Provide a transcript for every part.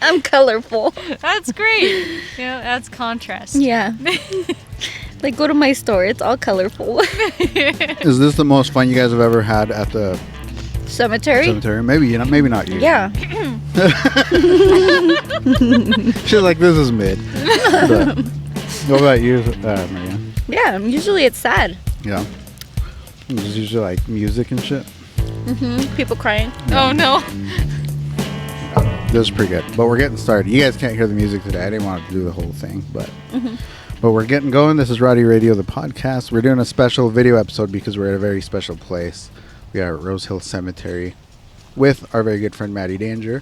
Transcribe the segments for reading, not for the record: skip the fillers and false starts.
I'm colorful. That's great. You know, adds contrast. Yeah. Like, go to my store. It's all colorful. Is this the most fun you guys have ever had at the Cemetery? Maybe maybe not you. Yeah. She's like, this is mid. But what about you, Maria? Yeah, usually it's sad. Yeah. It's usually like music and shit. People crying. Oh, no. This is pretty good. But we're getting started. You guys can't hear the music today. I didn't want to do the whole thing, but we're getting going. This is Roddy Radio, the podcast. We're doing a special video episode because we're at a very special place. We are at Rose Hill Cemetery with our very good friend Madi Danger.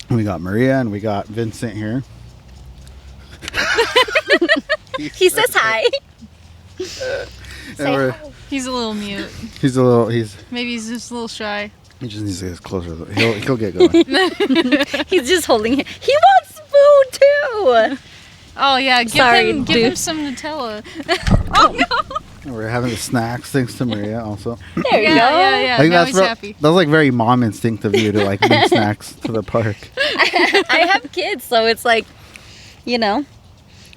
And we got Maria and we got Vincent here. He says hi. He's a little mute. Maybe he's just a little shy. He just needs to get closer. He'll get going. He's just holding it. He wants food too. Oh yeah, give him some Nutella. Oh no. We're having the snacks thanks to Maria also. There you go. Yeah. Like, now he's happy. That's like very mom instinct of you to like bring snacks to the park. I have kids, so it's like, you know,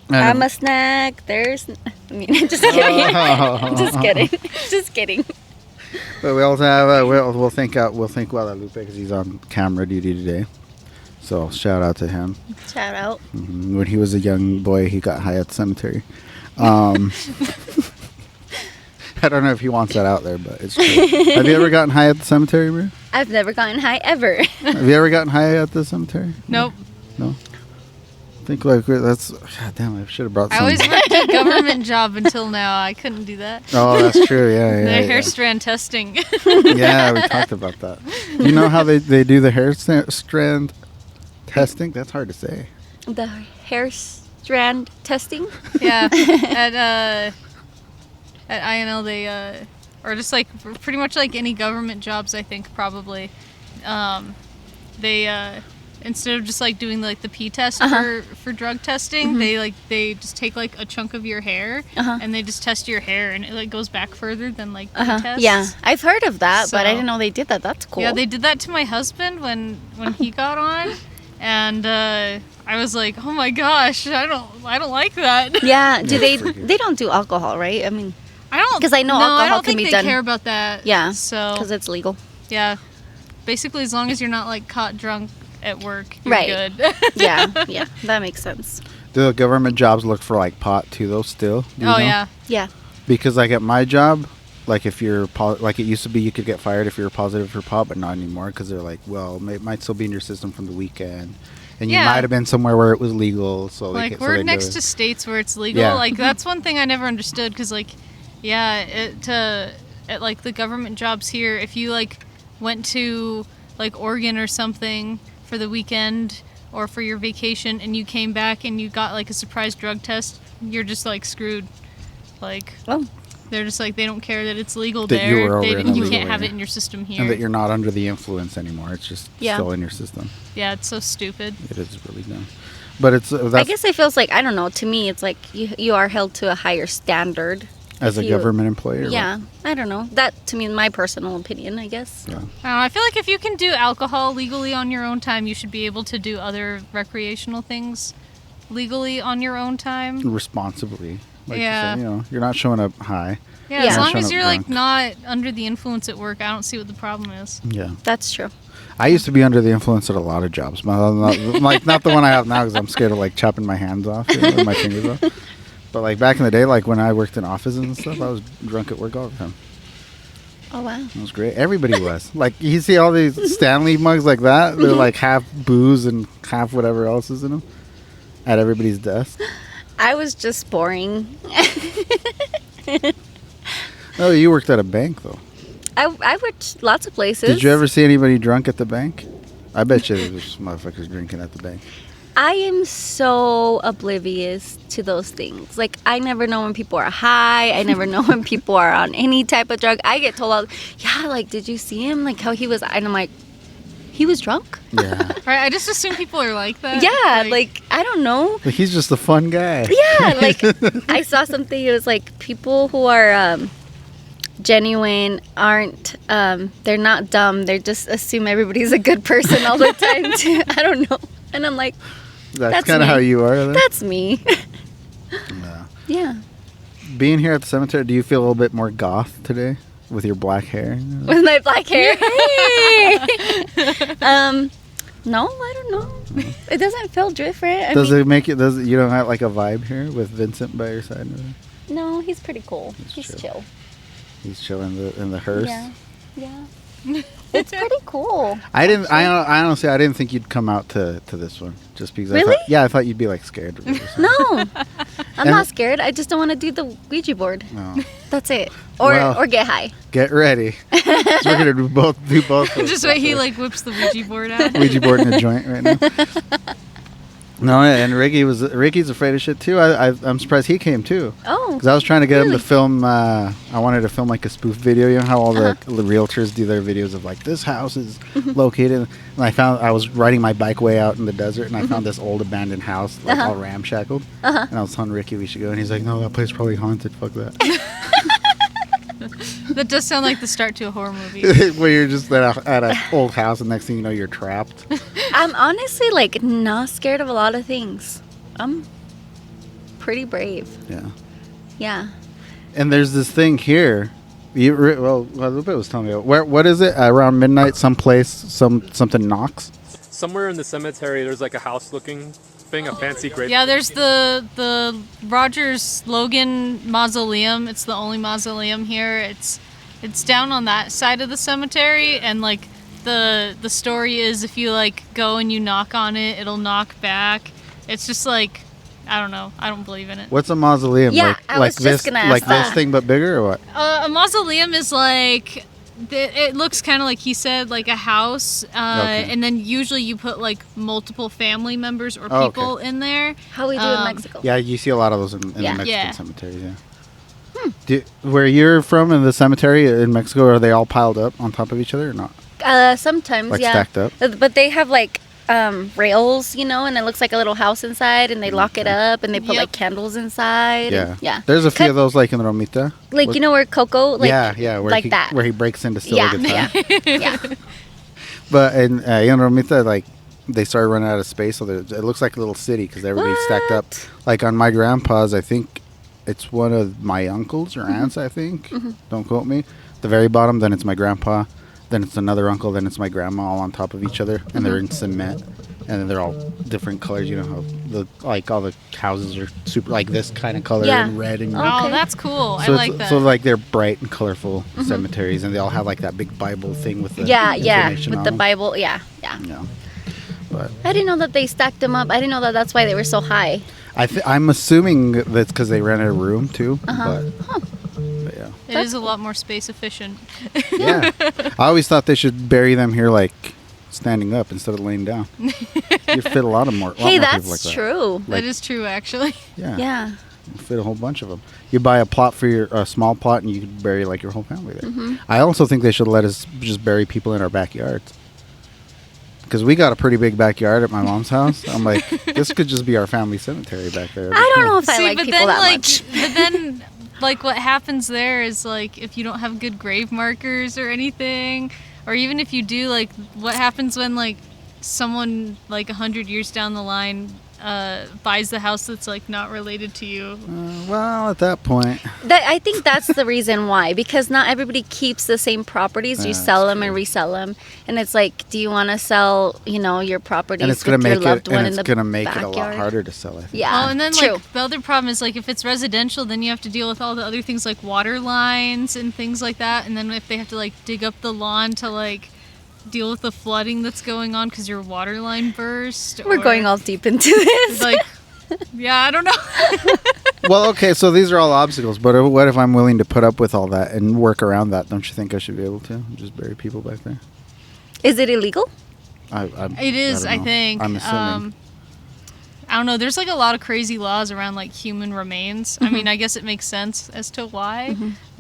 I'm a snack. Just kidding. Just kidding. Just kidding. But we also have we'll thank Guadalupe because he's on camera duty today. So shout out to him. Shout out. When he was a young boy, he got high at the cemetery. I don't know if he wants that out there, but it's true. Have you ever gotten high at the cemetery, Maria? I've never gotten high ever. Have you ever gotten high at the cemetery? Nope. No. I think like that's. God damn! I should have brought some. I always worked a government job until now. I couldn't do that. Oh, that's true. Yeah. The hair strand testing. Yeah, we talked about that. You know how they do the hair strand testing? That's hard to say. The hair strand testing? Yeah. At INL, they or just like pretty much like any government jobs, I think probably, they instead of just like doing like the pee test for drug testing, they just take like a chunk of your hair and they just test your hair, and it like goes back further than like pee tests. Yeah, I've heard of that, but I didn't know they did that. That's cool. Yeah, they did that to my husband when he got on, and I was like, oh my gosh, I don't like that. Yeah, they don't do alcohol, right? I mean, I don't, because I know alcohol can be done. I don't think they care about that. Yeah, so because it's legal. Yeah, basically as long as you're not like caught drunk at work, you're right. good. yeah, that makes sense. Do the government jobs look for like pot too though still? Do you know? Yeah. Because like at my job, like if you're like it used to be, you could get fired if you were positive for pot, but not anymore because they're like, well, it might still be in your system from the weekend, and you might have been somewhere where it was legal. So like we're next to states where it's legal. Yeah. Like that's one thing I never understood because like, at like the government jobs here, if you like went to like Oregon or something for the weekend or for your vacation and you came back and you got like a surprise drug test, you're just like screwed. Like, they're just like, they don't care that it's legal that there. You can't have it in your system here. And that you're not under the influence anymore. It's just still in your system. Yeah, it's so stupid. It is really dumb. But it's I guess it feels like, I don't know, to me it's like you are held to a higher standard. As a government employee? Yeah, I don't know. That, to me, is my personal opinion, I guess. Yeah. I feel like if you can do alcohol legally on your own time, you should be able to do other recreational things legally on your own time. Responsibly. Like you said, you're not showing up high. Yeah, as long as you're like not under the influence at work, I don't see what the problem is. Yeah. That's true. I used to be under the influence at a lot of jobs. Not the one I have now because I'm scared of like chopping my hands off or my fingers off. But like back in the day, like when I worked in offices and stuff, I was drunk at work all the time. Oh wow, it was great. Everybody was like, you see all these Stanley mugs like that. They're like half booze and half whatever else is in them at everybody's desk. I was just boring. Oh, you worked at a bank though. I worked lots of places. Did you ever see anybody drunk at the bank? I bet you there's motherfuckers drinking at the bank. I am so oblivious to those things. Like, I never know when people are high. I never know when people are on any type of drug. I get told, like, did you see him? Like, how he was... And I'm like, he was drunk? Yeah. Right, I just assume people are like that. Yeah, like I don't know. Like, he's just a fun guy. Yeah, like, I saw something. It was like, people who are... genuine aren't they're not dumb, they just assume everybody's a good person all the time too. I don't know. And I'm like, That's kind of how you are. Then? that's me. Yeah. Yeah. Being here at the cemetery, do you feel a little bit more goth today with your black hair? With my black hair. Hey! No, I don't know. It doesn't feel different. Does it make it? You don't have like a vibe here with Vincent by your side? No, he's pretty cool. He's chill. chill. He's chilling in the hearse. Yeah. It's pretty cool. I honestly, I didn't think you'd come out to this one just because. Really? I thought you'd be like scared. No, I'm not scared. I just don't want to do the Ouija board. No. That's it. Or Well, or get high. Get ready. 'Cause we're gonna do both. Just wait, he like whips the Ouija board out. Ouija board in a joint right now. No, and Ricky's afraid of shit too. I'm surprised he came too. Oh. Because I was trying to get him to Really? film. I wanted to film like a spoof video. You know how all the realtors do their videos of like this house is located. And I was riding my bike way out in the desert, and I found this old abandoned house, like all ramshackled. And I was telling Ricky we should go, and he's like, "No, that place is probably haunted. Fuck that." That does sound like the start to a horror movie. Where you're just at an old house, and next thing you know, you're trapped. I'm honestly like not scared of a lot of things. I'm pretty brave. Yeah. Yeah. And there's this thing here. Lupe was telling me what is it? Around midnight, something knocks. Somewhere in the cemetery, there's like a house-looking thing, a fancy grave. Yeah, there's the Rogers Logan Mausoleum. It's the only mausoleum here. It's down on that side of the cemetery, and like the story is if you like go and you knock on it, it'll knock back. It's just like, I don't know. I don't believe in it. What's a mausoleum? Yeah, like I was this, just gonna ask like that. this thing, but bigger, or what? A mausoleum is like, it looks kind of like he said, like a house, Okay. and then usually you put like multiple family members or Oh, okay. people in there. How we do in Mexico. Yeah, you see a lot of those in the Yeah. Mexican Yeah. cemeteries. Yeah. Where you're from in the cemetery in Mexico, are they all piled up on top of each other or not? Sometimes, Like yeah. stacked up? But they have like rails, and it looks like a little house inside, and they lock it up, and they put Yep. like candles inside. Yeah. and- yeah. There's a few Cut- of those like in Romita. Like, where Coco, like, yeah, where like he, that. where he breaks into steal Yeah, a guitar. yeah. But in Romita, like they started running out of space, so it looks like a little city because everybody's stacked up. What? Like on my grandpa's, I think it's one of my uncles or aunts. I think. Don't quote me. The very bottom, then it's my grandpa, then it's another uncle, then it's my grandma, all on top of each other, and they're in cement, and then they're all different colors. You know how all the houses are super like this kind of color Yeah. and red and Oh. green. Oh, Okay. that's cool. I So like that. So like they're bright and colorful cemeteries, and they all have like that big Bible thing with the information with on the them. Bible, yeah. Yeah, but I didn't know that they stacked them up. I didn't know that that's why they were so high. I'm assuming that's because they rented a room too. Uh-huh. But yeah, It is a lot more space efficient. yeah. I always thought they should bury them here like standing up instead of laying down. You'd fit a lot more. Hey, people that's like that. true. That is true, actually. Yeah, Yeah. You'd fit a whole bunch of them. You buy a plot for a small plot, and you could bury like your whole family there. Mm-hmm. I also think they should let us just bury people in our backyards. Because we got a pretty big backyard at my mom's house. I'm like, this could just be our family cemetery back there. I don't know if I See, like but people then that like, much. but then like what happens there is like if you don't have good grave markers or anything, or even if you do, like what happens when like someone like 100 years down the line buys the house that's like not related to you. Well, at that point, I think that's the reason why, because not everybody keeps the same properties. You That's sell them true. and resell them, and it's like, do you want to sell, your properties and it's with gonna your make loved it, one and in it's the gonna make backyard? it a lot harder to sell. I think. Yeah, Well, and then true. like the other problem is like if it's residential, then you have to deal with all the other things like water lines and things like that, and then if they have to like dig up the lawn to like deal with the flooding that's going on because your water line burst. We're or, going all deep into this. like, yeah, I don't know. Well, okay, so these are all obstacles, but what if I'm willing to put up with all that and work around that? Don't you think I should be able to just bury people back there? Is it illegal? It is, don't I know. think. I'm assuming. I don't know. There's like a lot of crazy laws around like human remains. I mean, I guess it makes sense as to why,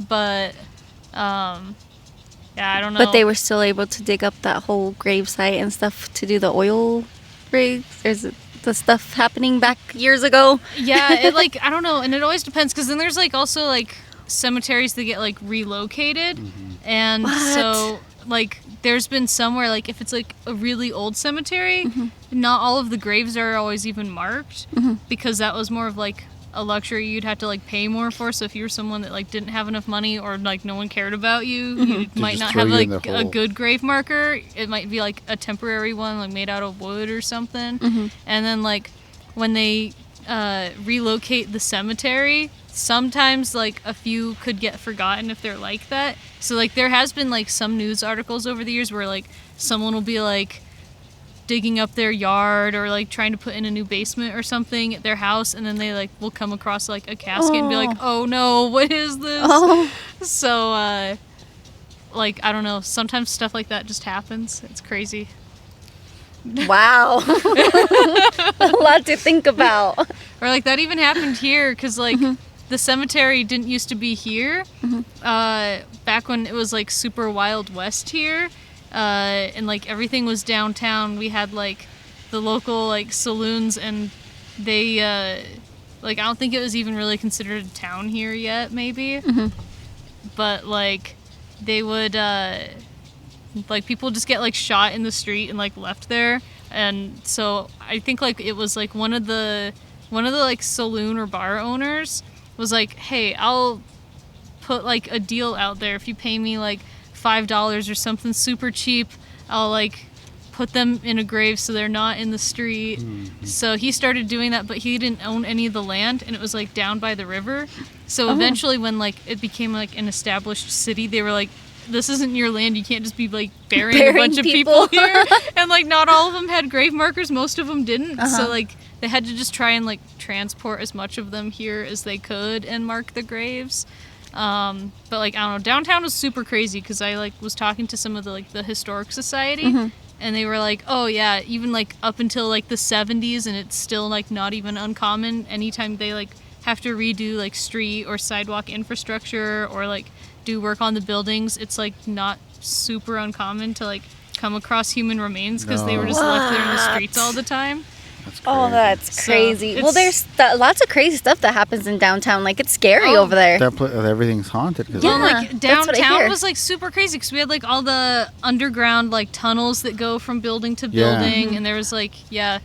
but yeah, I don't know. But they were still able to dig up that whole grave site and stuff to do the oil rigs. There's the stuff happening back years ago. Yeah, it like I don't know, and it always depends because then there's like also like cemeteries that get like relocated, and What? so like there's been somewhere like if it's like a really old cemetery, not all of the graves are always even marked because that was more of like a luxury you'd have to like pay more for. So if you were someone that like didn't have enough money or like no one cared about you, you might not have like a good grave marker. It might be like a temporary one like made out of wood or something. And then like when they relocate the cemetery, sometimes like a few could get forgotten if they're like that. So like there has been like some news articles over the years where like someone will be like digging up their yard or like trying to put in a new basement or something at their house, and then they like will come across like a casket and be like, oh no, what is this? So like I don't know, sometimes stuff like that just happens. It's crazy. Wow. A lot to think about. Or like that even happened here because like the cemetery didn't used to be here back when it was like super Wild West here, and like everything was downtown. We had like the local like saloons, and they like I don't think it was even really considered a town here yet, maybe. But like they would like people just get like shot in the street and like left there. And so I think like it was like one of the like saloon or bar owners was like, hey, I'll put like a deal out there. If you pay me like $5 or something super cheap, I'll like put them in a grave so they're not in the street. So he started doing that, but he didn't own any of the land, and it was like down by the river. So eventually when like it became like an established city, they were like, this isn't your land, you can't just be like burying a bunch of people here. And like not all of them had grave markers, most of them didn't. So like they had to just try and like transport as much of them here as they could and mark the graves. But like I don't know, downtown was super crazy because I like was talking to some of the like the historic society, and they were like, oh yeah, even like up until like the 70s, and it's still like not even uncommon anytime they like have to redo like street or sidewalk infrastructure or like do work on the buildings, it's like not super uncommon to like come across human remains because they were just left there in the streets all the time. That's crazy. Oh, that's crazy. So well, there's lots of crazy stuff that happens in downtown. Like, it's scary over there. Everything's haunted. Yeah, Yeah, like that's what I downtown hear. was like super crazy because we had like all the underground like tunnels that go from building to building, and there was like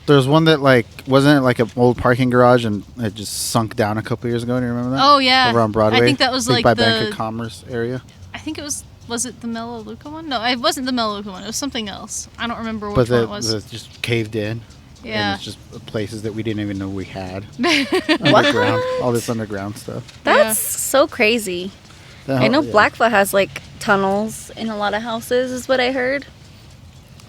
There's one that like wasn't it like an old parking garage and it just sunk down a couple years ago. Do you remember that? Oh yeah, over on Broadway. I think that was like by the Bank of Commerce area. I think it was it the Melaleuca one? No, it wasn't the Melaleuca one. It was something else. I don't remember which one it was. But just caved in. Yeah. And it's just places that we didn't even know we had. Underground. All this underground stuff. That's so crazy. I know Blackfoot has like tunnels in a lot of houses, is what I heard.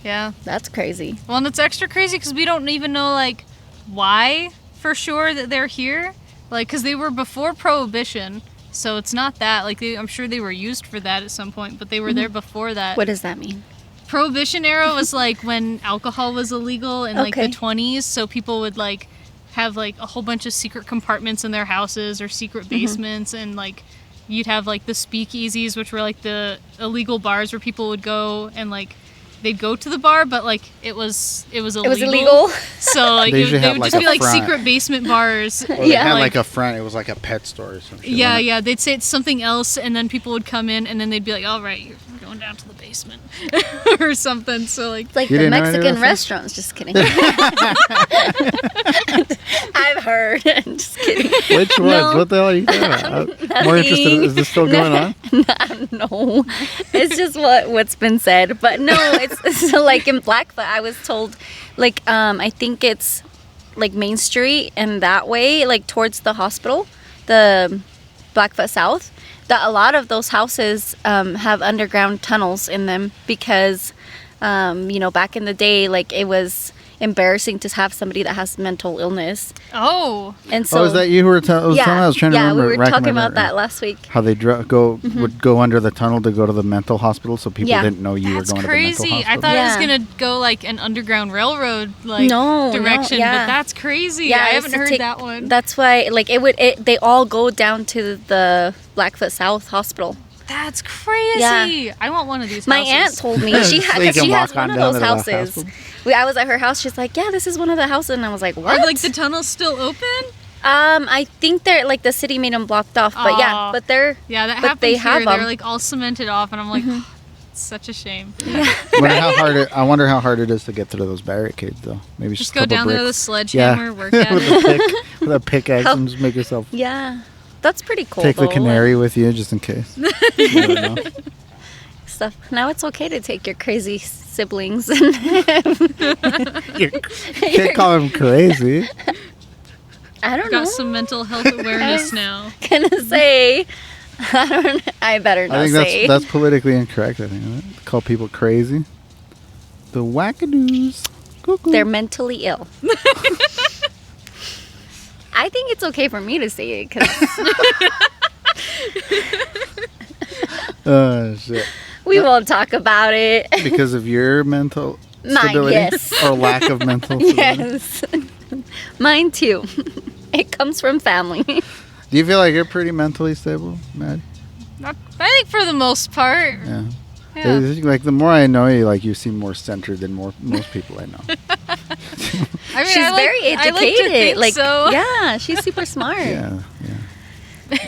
Yeah. That's crazy. Well, and it's extra crazy because we don't even know like why for sure that they're here. Like, because they were before Prohibition, so it's not that. Like, I'm sure they were used for that at some point, but they were there before that. What does that mean? Prohibition era was like when alcohol was illegal in like the 20s, so people would like have like a whole bunch of secret compartments in their houses or secret basements, and like you'd have like the speakeasies, which were like the illegal bars where people would go and like they'd go to the bar, but like it was illegal. It was illegal. So like They they usually would have, just like, be a like front. secret basement bars. Well, they had like- like a front. It was like a pet store or something. Yeah, they'd say it's something else, and then people would come in, and then they'd be like, all right, you're going down to the basement or something. So like It's like You the didn't know any of Mexican those things? restaurants. Just kidding. I've heard. Just kidding. Which ones? No. What the hell are you talking about? I'm more interested. Is this still going on? No, it's just what's been said. But no, it's so like in Blackfoot, I was told, like I think it's like Main Street and that way, like towards the hospital, the Blackfoot South, that a lot of those houses have underground tunnels in them because, you know, back in the day, like it was embarrassing to have somebody that has mental illness. oh And so Is that you who were telling? I was trying to remember. we were rack talking my about memory. that last week. How they would go under the tunnel to go to the mental hospital, so people Yeah. didn't know you That's were going crazy. to the mental I hospital. thought it was Yeah. gonna go like an underground railroad like No, direction, yeah. but that's crazy. Yeah, I used haven't to heard take- that one. That's why, like, they all go down to the Blackfoot South Hospital. That's crazy. I want one of these. My houses. aunt told me So you can she has walk on one of down those to the houses. hospital? I was at her house. She's like, "Yeah, this is one of the houses," and I was like, Are "What?" like the tunnels still open? I think they're like the city made them blocked off, but yeah, Aw. but they're Yeah, that But happened they here. have They're 'em. like all cemented off, and I'm like, It's such a shame. I wonder how hard it is to get through those barricades, though. Maybe Just a go couple down there with a bricks. sledgehammer, work with at it. with a pickaxe, and just make yourself. Yeah. That's pretty cool. Take the though. canary with you just in case. You never know. Stuff. Now it's okay to take your crazy siblings. You can't call them crazy. I don't Got know. some mental health awareness now. Gonna say. I better not I think say. that's politically incorrect. I think right? Call people crazy. The wackadoos. Cuckoo. They're mentally ill. I think it's okay for me to say it because Oh shit! we won't talk about it. Because of your mental Mine, stability yes. or lack of mental stability. Yes. Mine too. It comes from family. Do you feel like you're pretty mentally stable, Maddie? I think for the most part. Yeah. Yeah. Like the more I know you, like you seem more centered than most people I know. I mean, She's I like- very I educated. like to think like, so. yeah, she's super smart. Yeah.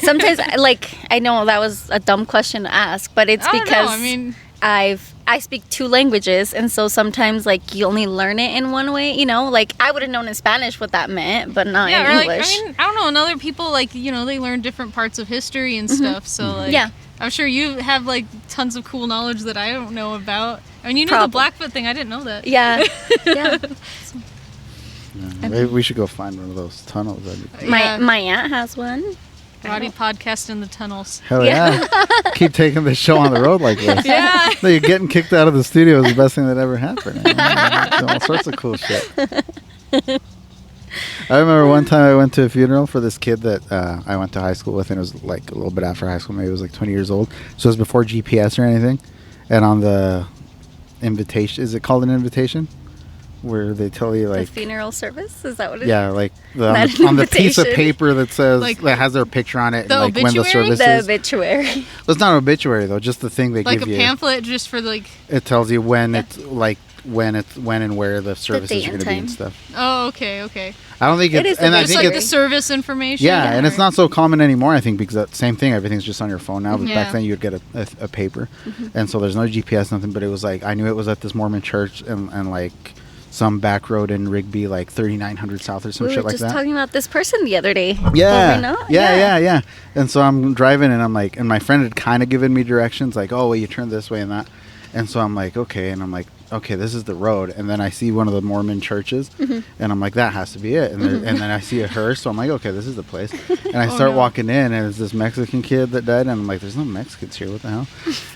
Sometimes, I know that was a dumb question to ask, but it's I don't know, because I mean, I speak 2 languages, and so sometimes like you only learn it in one way. You know, like I would have known in Spanish what that meant, but not yeah, in or English. like, I mean, I don't know. And other people, like, you know, they learn different parts of history and stuff. So, like, Yeah. I'm sure you have, like, tons of cool knowledge that I don't know about. I mean, you knew Probably. the Blackfoot thing. I didn't know that. Yeah, yeah. Yeah. Maybe we should go find one of those tunnels. That'd be- Yeah. My aunt has one. Roddy podcast in the tunnels. Hell yeah. Keep taking the show on the road like this. Yeah. No, you're getting kicked out of the studio is the best thing that ever happened. Doing all sorts of cool shit. I remember one time I went to a funeral for this kid that I went to high school with, and it was like a little bit after high school. Maybe it was like 20 years old. So it was before GPS or anything. And on the invitation, is it called an invitation? Where they tell you like... The funeral service? Is that what it is? Yeah, like Not on an the piece of invitation. paper that says Like that has their picture on it, the and like when the obituary? service The is. obituary. Well, it's not an obituary though, just the thing they Like give a you. pamphlet just for, like, It tells you when it's like when and where the services date are and going to be and time. stuff. oh, okay. I don't think It it's is and I Just, think like, it's the service information. yeah, and it's or- not so common anymore. I think because that same thing, everything's just on your phone now. But back Yeah. then, you'd get a paper, and so there's no GPS, nothing. But it was like I knew it was at this Mormon church and like some back road in Rigby, like 3900 South or some We shit were like just that. talking about this person the other day. Yeah. Were we not? Yeah. And so I'm driving and I'm like, and my friend had kind of given me directions like, oh, well, you turn this way and that. And so I'm like, okay. And I'm like, okay, this is the road. And then I see one of the Mormon churches and I'm like, that has to be it. And, and then I see a hearse. So I'm like, okay, this is the place. And I start no. walking in and it's this Mexican kid that died. And I'm like, there's no Mexicans here. What the hell?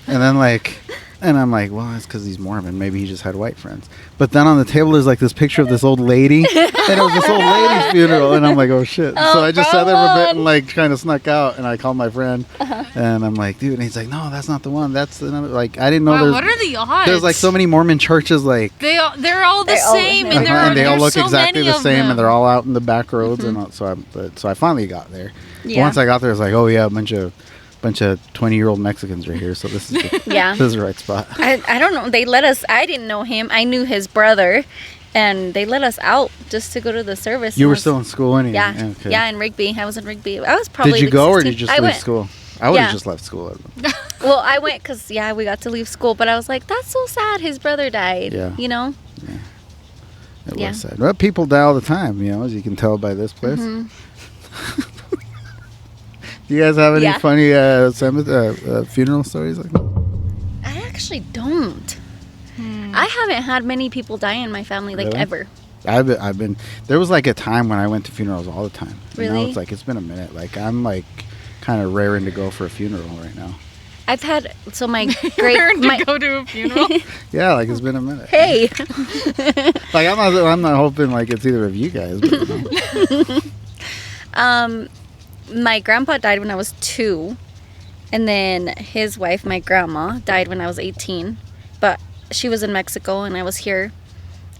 And then like, and I'm like, well, it's because he's Mormon. Maybe he just had white friends. But then on the table, there's like this picture of this old lady. And it was this old lady's funeral. And I'm like, oh, shit. So I just sat there for a bit and like kind of snuck out. And I called my friend. And I'm like, dude. And he's like, no, that's not the one. That's another. Like, I didn't know Wow, there's. what are the odds? There's like so many Mormon churches, like. They're all the They all look same, like and there that. are And they all there's look so exactly many the of same, them. and they're all out in the back roads, and all, so I finally got there. But Yeah. once I got there, I was like, oh yeah, a bunch of 20-year-old Mexicans right here, so this is the, Yeah. this is the right spot. I don't know. They let us. I didn't know him. I knew his brother, and they let us out just to go to the service. You And were I was- still in school anyway. Yeah. Okay. Yeah, in Rigby. I was in Rigby. I was probably. Did you like go or 16. did you just I leave went. school? I would have Yeah. just left school. Well, I went because we got to leave school, but I was like, that's so sad. His brother died. Yeah. You know. It Yeah. was sad. Well, people die all the time, you know, as you can tell by this place. Mm-hmm. Do you guys have any Yeah. funny funeral stories like that? I actually don't. I haven't had many people die in my family like Really? ever. I've been. There was like a time when I went to funerals all the time. You know, Really? it's like it's been a minute. Like I'm like kind of raring to go for a funeral right now. I've had my Raring great to go to a funeral. Yeah, like it's been a minute. Hey. Like I'm not hoping like it's either of you guys. But, you know. My grandpa died when I was 2, and then his wife, my grandma, died when I was 18. But she was in Mexico and I was here.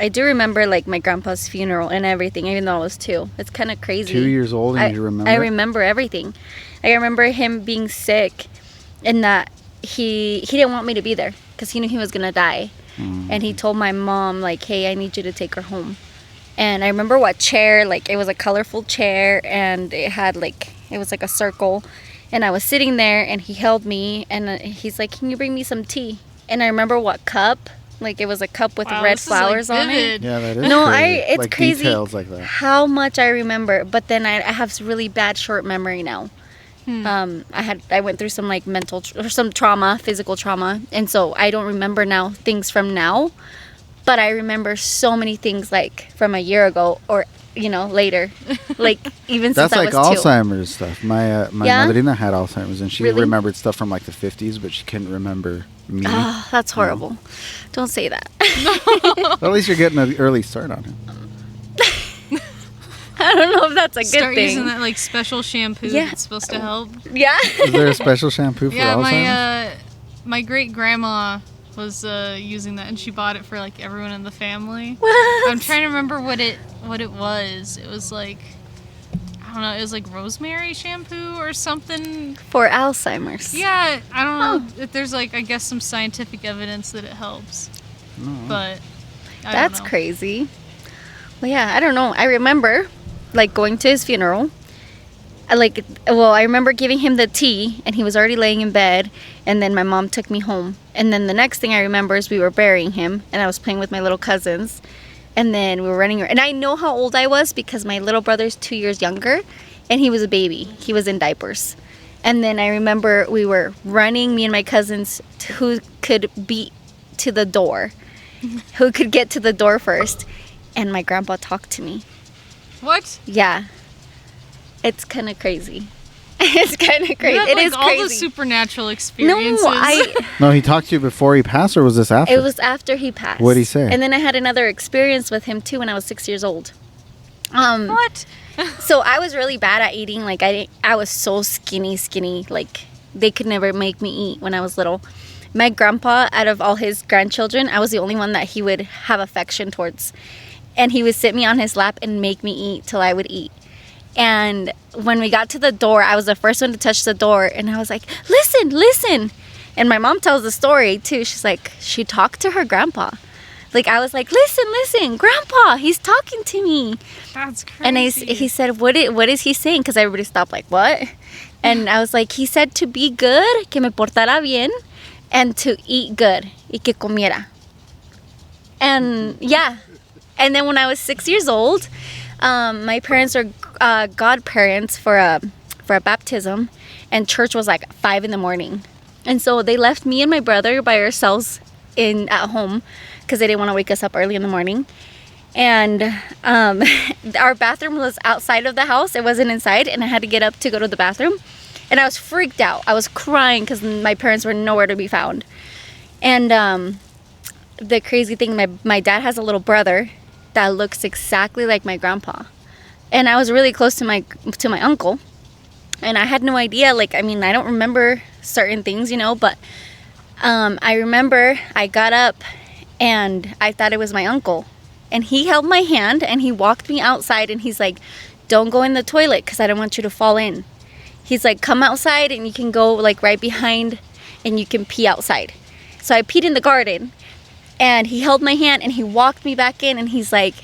I do remember like my grandpa's funeral and everything, even though I was 2. It's kind of crazy. 2 years old and I, you remember? I remember everything. I remember him being sick, and that he didn't want me to be there because he knew he was gonna die. And he told my mom like, "Hey, I need you to take her home." And I remember what chair, like it was a colorful chair, and it had like it was like a circle, and I was sitting there, and he held me, and he's like, "Can you bring me some tea?" and I remember what cup. Like, it was a cup with Wow, red this is, like, flowers on it. vivid. Yeah, that is No, crazy. it's like crazy details like that. how much I remember. But then I have really bad short memory now. I went through some like some trauma, physical trauma, and so I don't remember now things from now. But I remember so many things like from a year ago or later, like even since That's I like was 2. Alzheimer's stuff. My Yeah? madrina had Alzheimer's, and she Really? remembered stuff from like the 50s, but she couldn't remember me. Oh, that's horrible. Don't say that. Well, at least you're getting an early start on it. I don't know if that's a good Start thing. using that like special shampoo Yeah. that's supposed to help. Yeah. Is there a special shampoo for Yeah, Alzheimer's? my great grandma was using that, and she bought it for like everyone in the family. What? I'm trying to remember what it was. It was like, I don't know. It was like rosemary shampoo or something. For Alzheimer's. Yeah, I don't know if there's like, I guess, some scientific evidence that it helps. But I That's don't know. crazy. Well, yeah, I don't know. I remember, like, going to his funeral. I remember giving him the tea, and he was already laying in bed, and then my mom took me home. And then the next thing I remember is we were burying him, and I was playing with my little cousins, and then we were running. And I know how old I was because my little brother's 2 years younger, and he was a baby. He was in diapers. And then I remember we were running, me and my cousins, who could beat to the door, who could get to the door first. And my grandpa talked to me. What? Yeah. It's kind of crazy. It's kind of crazy. You have, It like, is all crazy. the supernatural No, experiences. No, he talked to you before he passed, or was this after? It was after he passed. What'd he say? And then I had another experience with him too when I was 6 years old. What? So I was really bad at eating. Like I was so skinny. Like they could never make me eat when I was little. My grandpa, out of all his grandchildren, I was the only one that he would have affection towards. And he would sit me on his lap and make me eat till I would eat. And when we got to the door, I was the first one to touch the door. And I was like, listen. And my mom tells the story too. She's like, she talked to her grandpa. Like, I was like, listen, grandpa, he's talking to me. That's crazy. And he said, what is he saying? Because everybody stopped like, what? And I was like, he said to be good, que me portara bien, and to eat good, y que comiera. And yeah. And then when I was 6 years old, my parents are godparents for a baptism, and church was like 5 a.m. And so they left me and my brother by ourselves at home because they didn't want to wake us up early in the morning. And our bathroom was outside of the house. It wasn't inside, and I had to get up to go to the bathroom. And I was freaked out. I was crying because my parents were nowhere to be found. And the crazy thing, my dad has a little brother that looks exactly like my grandpa. And I was really close to my uncle. And I had no idea. Like, I mean, I don't remember certain things, but I remember I got up and I thought it was my uncle. And he held my hand and he walked me outside, and he's like, don't go in the toilet because I don't want you to fall in. He's like, come outside and you can go like right behind and you can pee outside. So I peed in the garden, and he held my hand and he walked me back in, and he's like,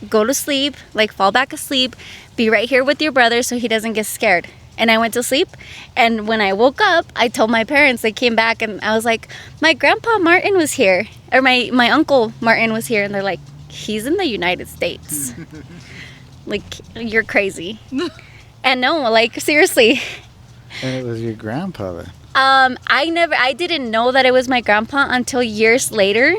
go to sleep, like fall back asleep, be right here with your brother so he doesn't get scared. And I went to sleep, and when I woke up, I told my parents. They came back, and I was like, my grandpa Martin was here, or my uncle Martin was here, and they're like, he's in the United States. Like, you're crazy. And no, like, seriously. And it was your grandpa then. I didn't know that it was my grandpa until years later.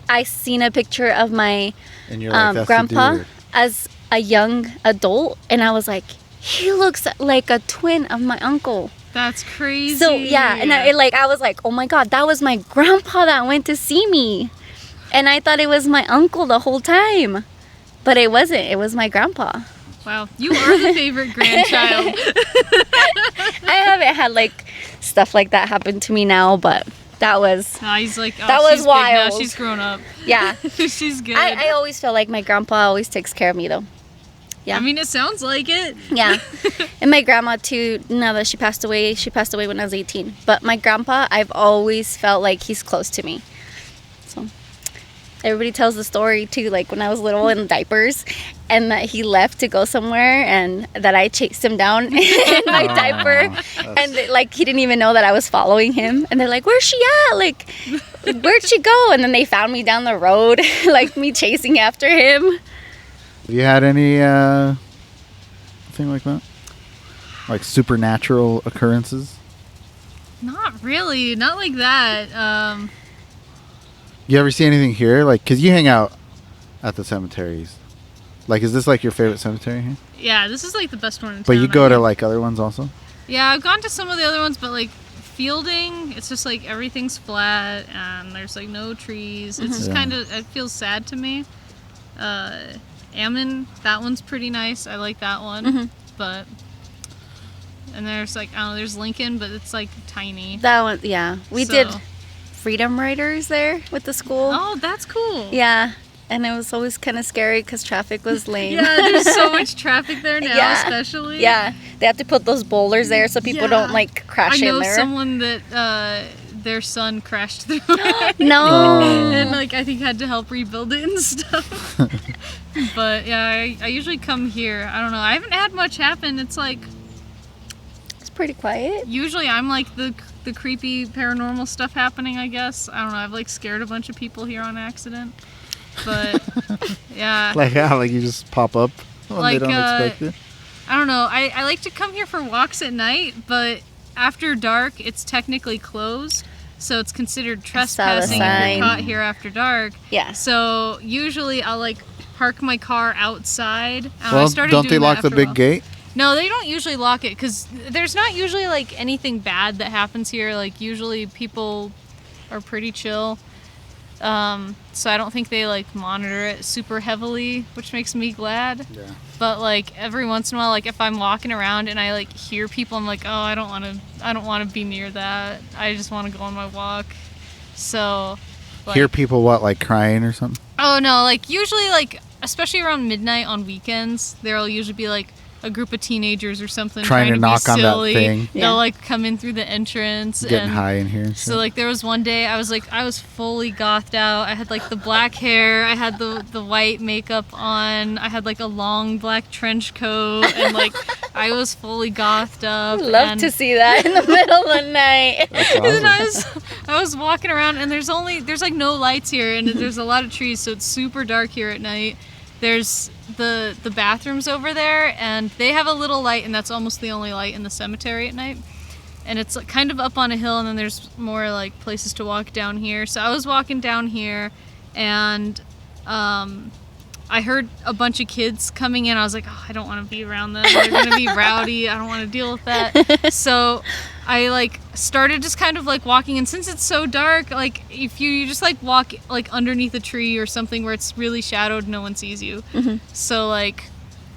I seen a picture of my And you're like, that's the grandpa dude. as a young adult, and I was like, he looks like a twin of my uncle. That's crazy. So yeah, and I was like, oh my god, that was my grandpa that went to see me, and I thought it was my uncle the whole time, but it wasn't. It was my grandpa. Wow, you are the favorite grandchild. I haven't had like stuff like that happen to me now, but that was Nah, he's like, oh, That was she's big now. wild. She's grown up. yeah. She's good. I always feel like my grandpa always takes care of me though. Yeah. I mean, it sounds like it. Yeah. And my grandma too, now that she passed away when I was 18. But my grandpa, I've always felt like he's close to me. So everybody tells the story too, like when I was little in diapers, and that he left to go somewhere, and that I chased him down in my diaper, and like he didn't even know that I was following him, and they're like, where's she at? Like where'd she go? And then they found me down the road, like me chasing after him. Have you had any thing like that? Like supernatural occurrences? Not really. Not like that. You ever see anything here? Like, because you hang out at the cemeteries. Like, is this like your favorite cemetery here? Yeah, this is like the best one in town. But you go I to think. like other ones also? Yeah, I've gone to some of the other ones, but like Fielding, it's just like everything's flat and there's like no trees. It's just Yeah. kind of, it feels sad to me. Ammon, that one's pretty nice. I like that one. But, and there's like, I don't know, there's Lincoln, but it's like tiny. That one, yeah. We So- did Freedom Riders there with the school. Oh, that's cool. Yeah. And it was always kind of scary because traffic was lame. Yeah, there's so much traffic there now, Yeah. especially. Yeah. They have to put those boulders there so people Yeah. don't like crash I know in there. someone that their son crashed through it. No. Oh. And like I think had to help rebuild it and stuff. But yeah, I usually come here. I don't know. I haven't had much happen. It's like It's pretty quiet. usually I'm like the creepy paranormal stuff happening, I guess. I don't know. I've like scared a bunch of people here on accident. But yeah. Like how? Like you just pop up when Like, they don't expect it? I don't know. I like to come here for walks at night, but after dark, it's technically closed. So it's considered saw the trespassing if sign. you're caught here after dark. Yeah. So usually I'll like park my car outside. I Well, started don't doing they that lock the after a big while. gate? No, they don't usually lock it because there's not usually like anything bad that happens here. Like usually people are pretty chill. So I don't think they like monitor it super heavily, which makes me glad. Yeah. But like every once in a while, like if I'm walking around and I like hear people, I'm like, oh, I don't want to be near that. I just want to go on my walk. So, like, Hear people what, like crying or something? oh no, like usually like especially around midnight on weekends, there'll usually be like a group of teenagers or something Trying to be knock on that silly. thing. Yeah. They'll like come in through the entrance Getting and high in here and so shit. like there was one day I was fully gothed out. I had like the black hair, I had the white makeup on, I had like a long black trench coat, and like I was fully gothed up. Love and, to see that in the middle of the night. That's and then awesome. I was walking around and there's like no lights here and there's a lot of trees, so it's super dark here at night. There's the bathrooms over there and they have a little light, and that's almost the only light in the cemetery at night. And it's like kind of up on a hill, and then there's more like places to walk down here. So I was walking down here and I heard a bunch of kids coming in. I was like, oh, I don't want to be around them. They're going to be rowdy. I don't want to deal with that. So I like started just kind of like walking, and since it's so dark, like if you just like walk like underneath a tree or something where it's really shadowed, no one sees you. So like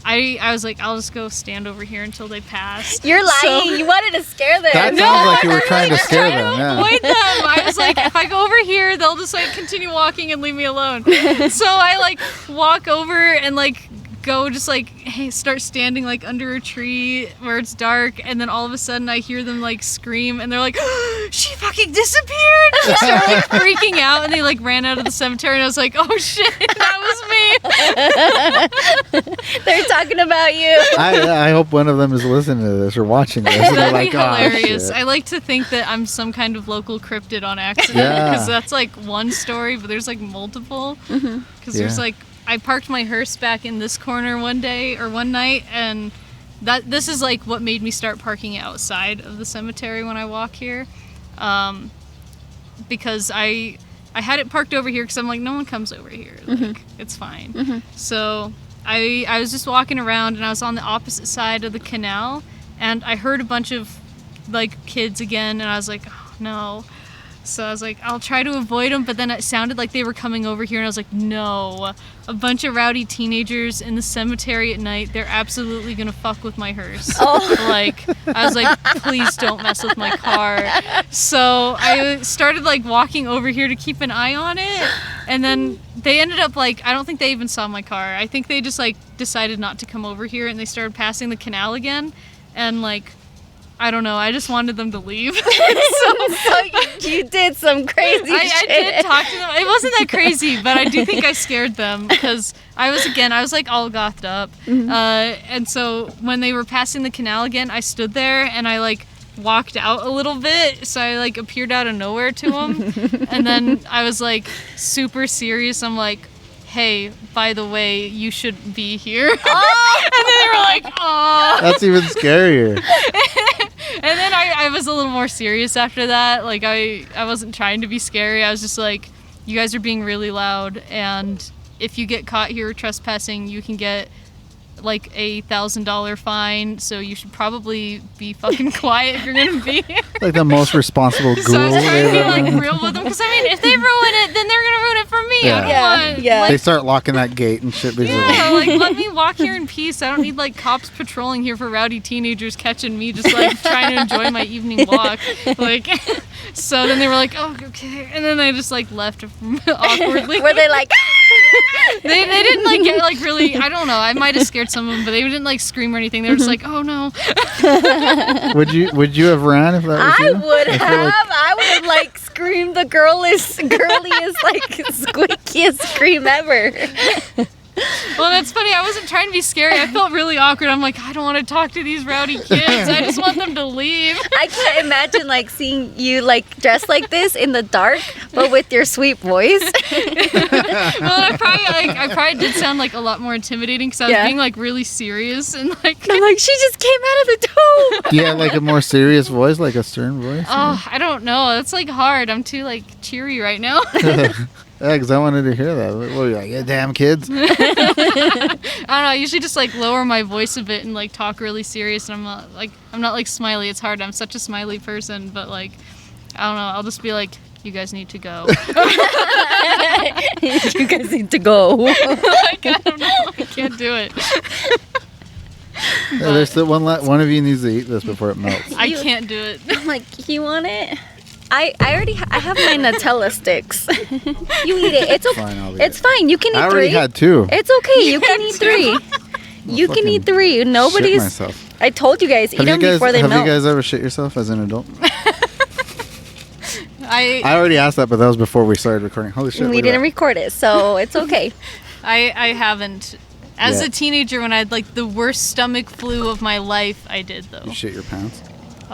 I was like, I'll just go stand over here until they pass. You're lying. So- You wanted to scare them. That sounds like you were trying to scare trying them. to Yeah. avoid them. I was like, if I go over here, they'll just like continue walking and leave me alone. So I like walk over and like go just like start standing like under a tree where it's dark, and then all of a sudden I hear them like scream, and they're like, she fucking disappeared. They start like freaking out, and they like ran out of the cemetery, and I was like, oh shit, that was me. They're talking about you. I hope one of them is listening to this or watching this. And they're That'd like, be oh, hilarious. shit. I like to think that I'm some kind of local cryptid on accident, Yeah. because that's like one story, but there's like multiple. Because there's Yeah. like, I parked my hearse back in this corner one day or one night, and this is like what made me start parking outside of the cemetery when I walk here, because I had it parked over here because I'm like, no one comes over here, like it's fine. So I was just walking around, and I was on the opposite side of the canal, and I heard a bunch of like kids again, and I was like, oh no. So I was like, I'll try to avoid them, but then it sounded like they were coming over here, and I was like, no. A bunch of rowdy teenagers in the cemetery at night, they're absolutely gonna fuck with my hearse. Like, I was like, please don't mess with my car. So I started like walking over here to keep an eye on it, and then they ended up like, I don't think they even saw my car. I think they just like decided not to come over here, and they started passing the canal again, and like, I don't know. I just wanted them to leave. So you did some crazy I shit. did talk to them. It wasn't that crazy, but I do think I scared them because I was like all gothed up. And so when they were passing the canal again, I stood there and I like walked out a little bit, so I like appeared out of nowhere to him. And then I was like super serious. I'm like, hey, by the way, you shouldn't be here. Oh! And then they were like, oh. That's even scarier. And then I was a little more serious after that. Like, I wasn't trying to be scary. I was just like, you guys are being really loud, and if you get caught here trespassing, you can get like $1,000 fine, so you should probably be fucking quiet if you're gonna be here. Like the most responsible ghoul. So I was trying to be ever. like real with them, because I mean, if they ruin it, then they're gonna ruin it for me. Yeah. I don't want, Yeah. They start locking that gate and shit. Because yeah, like let me walk here in peace. I don't need like cops patrolling here for rowdy teenagers catching me just like trying to enjoy my evening walk. Like, so then they were like, oh, okay, and then they just like left awkwardly. Were they like? They didn't like get like really, I don't know, I might have scared some of them, but they didn't like scream or anything. They were just like, oh no. would you have ran if that was I you? would I feel have. like- I would have like screamed the girliest, like squeakiest scream ever. Well, that's funny. I wasn't trying to be scary. I felt really awkward. I'm like, I don't want to talk to these rowdy kids. I just want them to leave. I can't imagine like seeing you like dressed like this in the dark, but with your sweet voice. Well, I probably did sound like a lot more intimidating because I was Yeah. being like really serious and like. I'm like, she just came out of the tomb. Do you have like a more serious voice, like a stern voice? Oh, I don't know. It's like hard. I'm too like cheery right now. Yeah, because I wanted to hear that. What were you like, yeah, damn kids? I don't know. I usually just like lower my voice a bit and like talk really serious. And I'm not like smiley. It's hard. I'm such a smiley person, but like, I don't know. I'll just be like, you guys need to go. You guys need to go. Like, I don't know. I can't do it. Yeah, there's still one of you needs to eat this before it melts. I can't do it. I'm like, you want it? I already I have my Nutella sticks. You eat it. It's okay. Fine, I'll eat It's it. fine. You can eat I already three. had two. It's okay. You can eat three. You can eat three. Shit Nobody's. myself. I told you guys, eat them before they have melt. you guys ever shit yourself as an adult? I I already asked that, but that was before we started recording. Holy shit. We look at didn't that. record it, so it's okay. haven't. As Yeah. a teenager, when I had like the worst stomach flu of my life, I did though. You shit your pants?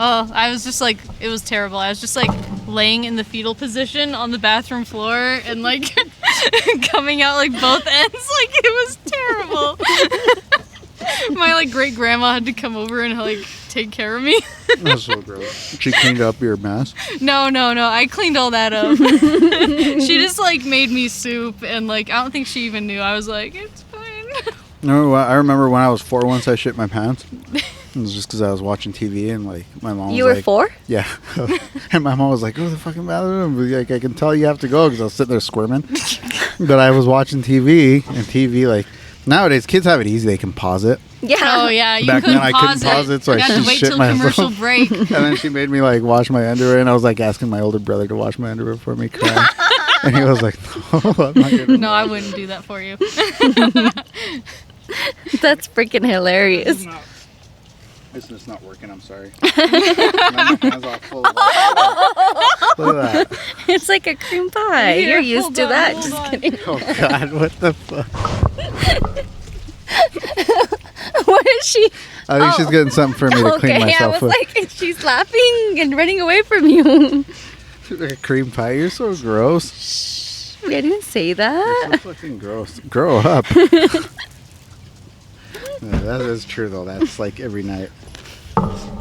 Oh, I was just like, it was terrible. I was just like laying in the fetal position on the bathroom floor and like coming out like both ends. Like it was terrible. My like great grandma had to come over and like take care of me. That's so gross. She cleaned up your mess? No, I cleaned all that up. She just like made me soup and like I don't think she even knew. I was like, it's fine. No, I remember when I was 4 once I shit my pants. It was just because I was watching TV and like my mom was You were like, 4? Yeah. And my mom was like, go to the fucking bathroom. Like, I can tell you have to go because I was sitting there squirming. But I was watching TV and TV, like, nowadays kids have it easy. They can pause it. Yeah. Oh yeah, you Back couldn't then I couldn't pause it, so I you had to just wait shit till myself. commercial break. And then she made me like wash my underwear and I was like asking my older brother to wash my underwear for me, crying. And he was like, no, I'm not gonna. No, I wouldn't do that for you. That's freaking hilarious. It's just not working, I'm sorry. My hands all full of water. Look at that. It's like a cream pie. Here, You're used hold to on, that. hold Just on. kidding. Oh God, what the fuck? What is she? I think she's getting something for me to clean Okay, I myself was with. like, she's laughing and running away from you. Like a cream pie, you're so gross. I didn't say You're that. so fucking gross. Grow up. Yeah, that is true though. That's like every night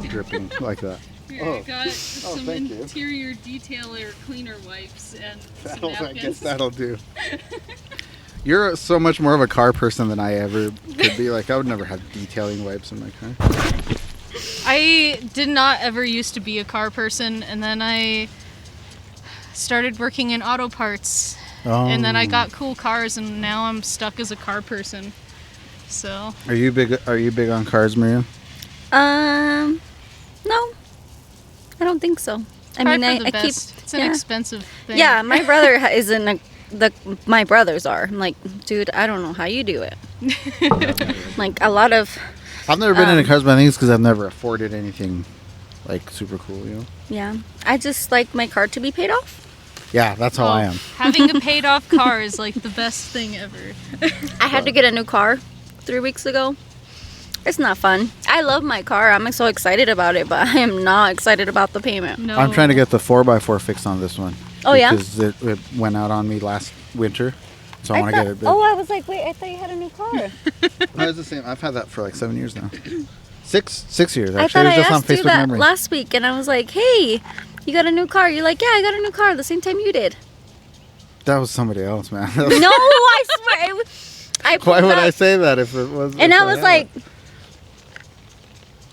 dripping like that. Here, Oh. I got some thank you. interior detailer cleaner wipes and some I guess napkins. that'll do. You're so much more of a car person than I ever could be. Like I would never have detailing wipes in my car. I did not ever used to be a car person, and then I started working in auto parts, and then I got cool cars, and now I'm stuck as a car person. So Are you big? Are you big on cars, Maria? No, I don't think so. I probably mean, for the I keep. best. It's an yeah. expensive thing. Yeah, my brother isn't my brothers are. I'm like, dude, I don't know how you do it. Like a lot of, I've never been into cars, but I think it's because I've never afforded anything like super cool. You know? yeah. I just like my car to be paid off. Yeah, that's how I am. Having a paid off car is like the best thing ever. I had to get a new car 3 weeks ago, It's not fun. I love my car. I'm so excited about it, but I am not excited about the payment. No. I'm trying to get the 4x4 fixed on this one. Oh, yeah? Because it went out on me last winter. So I want to get it. Oh, I was like, wait, I thought you had a new car. No, it's the same. I've had that for like 7 years now. Six years, actually. I thought it was I just on asked you Facebook that Memories. last week, and I was like, hey, you got a new car? You're like, yeah, I got a new car the same time you did. That was somebody else, man. No, I swear. Why would I say that if it was? And I was like,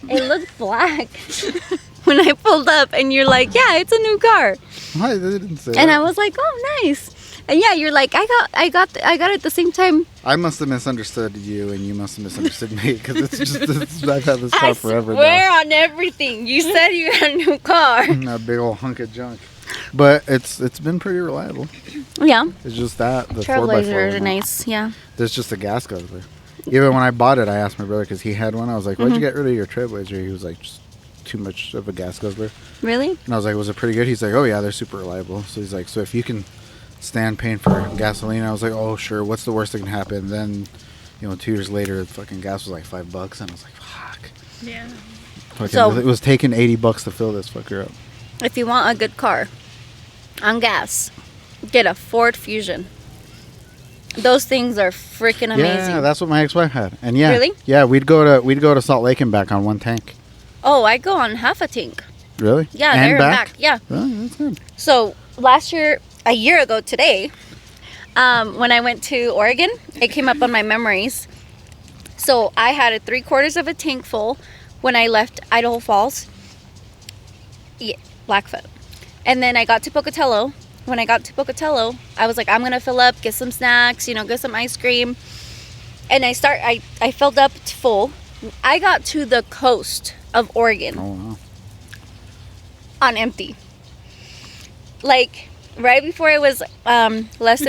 it looked black when I pulled up, and you're like, yeah, it's a new car. I didn't say And that. I was like, oh, nice. And yeah, you're like, I got it at the same time. I must have misunderstood you, and you must have misunderstood me, because I've had this car I forever swear on everything. You said you had a new car. now. That big old hunk of junk. But it's been pretty reliable. Yeah. It's just that the 4x4 Trailblazers was are not. nice. Yeah. There's just a gas guzzler. Even when I bought it, I asked my brother because he had one. I was like, "Why'd Mm-hmm. you get rid of your Trailblazer?" He was like, "Just too much of a gas guzzler." Really? And I was like, "Was it pretty good?" He's like, "Oh yeah, they're super reliable." So he's like, "So if you can stand paying for gasoline," I was like, "Oh sure. What's the worst that can happen?" Then, 2 years later, the fucking gas was like $5, and I was like, "Fuck." Yeah. Fucking, So- it was taking $80 to fill this fucker up. If you want a good car on gas, get a Ford Fusion. Those things are freaking amazing. Yeah, that's what my ex-wife had. And yeah, Really? yeah, we'd go to Salt Lake and back on one tank. Oh, I go on half a tank. Really? Yeah, and there and back. Yeah. Oh, that's good. So a year ago today, when I went to Oregon, it came up on my memories. So I had a 3/4 of a tank full when I left Idaho Falls. Yeah, Blackfoot. And then I got to Pocatello. When I got to Pocatello, I was like, I'm gonna fill up, get some snacks, get some ice cream. And I filled up to full. I got to the coast of Oregon Oh wow. on empty. Like right before it was less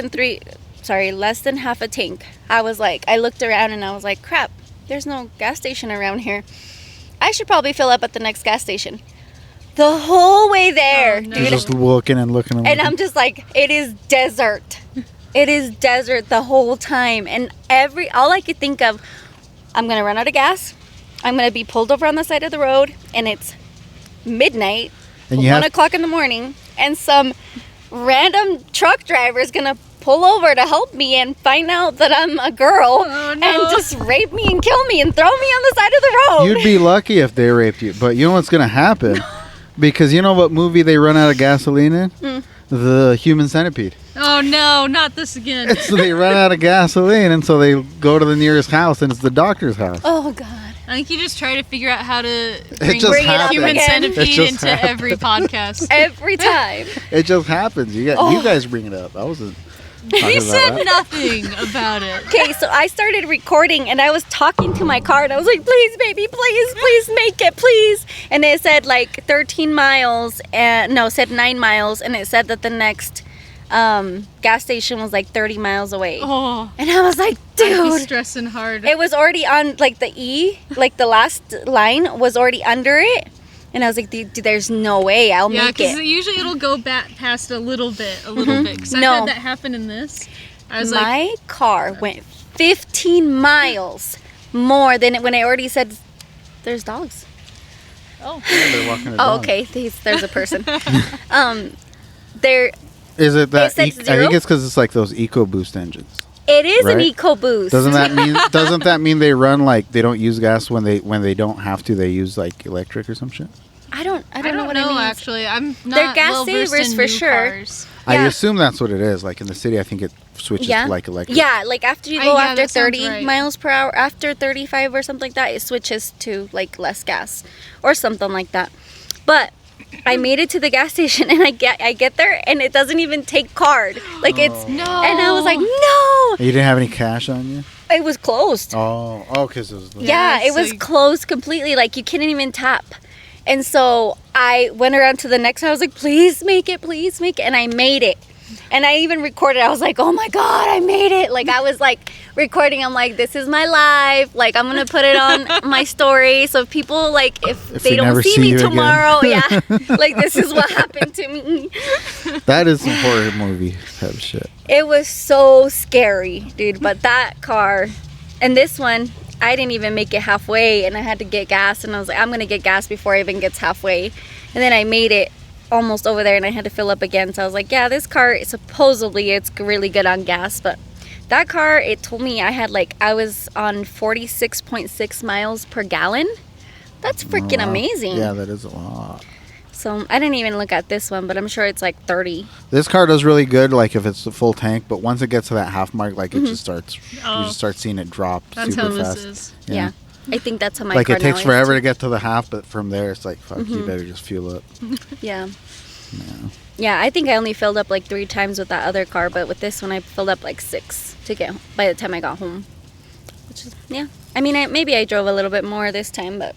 than half a tank. I was like, I looked around and I was like, crap, there's no gas station around here. I should probably fill up at the next gas station. The whole way there, Oh, no. You're dude. just looking and looking and And looking. I'm just like, it is desert. It is desert the whole time. And all I could think of, I'm gonna run out of gas. I'm gonna be pulled over on the side of the road, and it's midnight, And 1:00 in the morning, and some random truck driver is gonna pull over to help me and find out that I'm a girl Oh, and no. just rape me and kill me and throw me on the side of the road. You'd be lucky if they raped you. But you know what's gonna happen? Because you know what movie they run out of gasoline in? Mm. The Human Centipede. Oh no, not this again. So they run out of gasoline, and so they go to the nearest house, and it's the doctor's house. Oh God. I think you just try to figure out how to bring just Bring it up happens. human again. It centipede just into happens. every podcast. Every time. It just happens. You Oh. guys bring it up. I wasn't. He talking about said that. nothing about it. Okay, so I started recording and I was talking to my car and I was like, please, baby, please make it, please. And it said like 13 miles, it said 9 miles, and it said that the next gas station was like 30 miles away. Oh, And I was like, I'd be dude. stressing hard. It was already on, like the E, like the last line was already under it. And I was like, dude, there's no way I'll Yeah, make because it. usually it'll go back past a little bit. Because I No. had that happen in this. I was like, My car went 15 miles more than when I already said there's dogs. oh, Yeah, they're walking it Oh, down. okay. There's a person. There. Is it that? It says I zero? think it's because it's like those EcoBoost engines. It is an Right? EcoBoost. Doesn't that mean they run like they don't use gas when they don't have to? They use like electric or some shit. I don't know what it means. actually. I'm not They're gas well-versed savers in for new sure. cars. I Yeah. assume that's what it is. Like in the city, I think it switches Yeah. to like electric. Yeah, like after you I- go yeah, after that sounds 30 right. miles per hour, after 35 or something like that, it switches to like less gas or something like that. But I made it to the gas station and I get there and it doesn't even take card. Like it's No. and I was like, "No!" You didn't have any cash on you? It was closed. Oh, because it was. Yeah, Yeah, it was so- closed completely. Like you couldn't even tap. And so I went around to the next one. I was like, please make it. And I made it. And I even recorded. I was like, oh my God, I made it. Like I was like recording. I'm like, this is my life. Like I'm going to put it on my story. So if people like, if If they we don't never see see me you again. tomorrow, yeah, like this is what happened to me. That is some horror movie type of shit. It was so scary, dude. But that car and this one, I didn't even make it halfway, and I had to get gas, and I was like, I'm gonna get gas before it even gets halfway. And then I made it almost over there, and I had to fill up again. So I was like, yeah, this car, supposedly it's really good on gas, but that car, it told me I was on 46.6 miles per gallon. That's freaking amazing. Yeah, that is a lot. So I didn't even look at this one, but I'm sure it's like 30. This car does really good, like if it's a full tank. But once it gets to that half mark, like it just starts. Oh. You just start seeing it drop That's super how fast. this is. Yeah. I think that's how my Like car it takes now is, forever too. to get to the half, but from there it's like, fuck, you better just fuel up. Yeah. Yeah. Yeah, I think I only filled up like 3 times with that other car, but with this one I filled up like 6 to get by the time I got home. Which is, yeah. I mean, maybe I drove a little bit more this time, but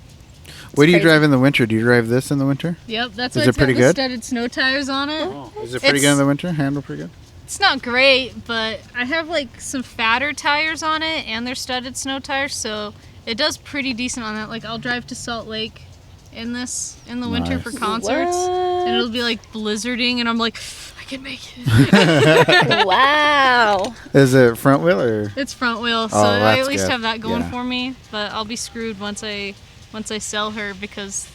What do you crazy. drive in the winter? Do you drive this in the winter? Yep, that's Is why it it's got pretty the good? studded snow tires on it. Is it pretty good in the winter? Handle pretty good? It's not great, but I have like some fatter tires on it, and they're studded snow tires, so it does pretty decent on that. Like I'll drive to Salt Lake in the winter Nice. for concerts, What? and it'll be like blizzarding, and I'm like, I can make it. wow. Is it front wheel or? It's front wheel, so Oh, I that's at least good. have that going Yeah. for me. But I'll be screwed once I sell her, because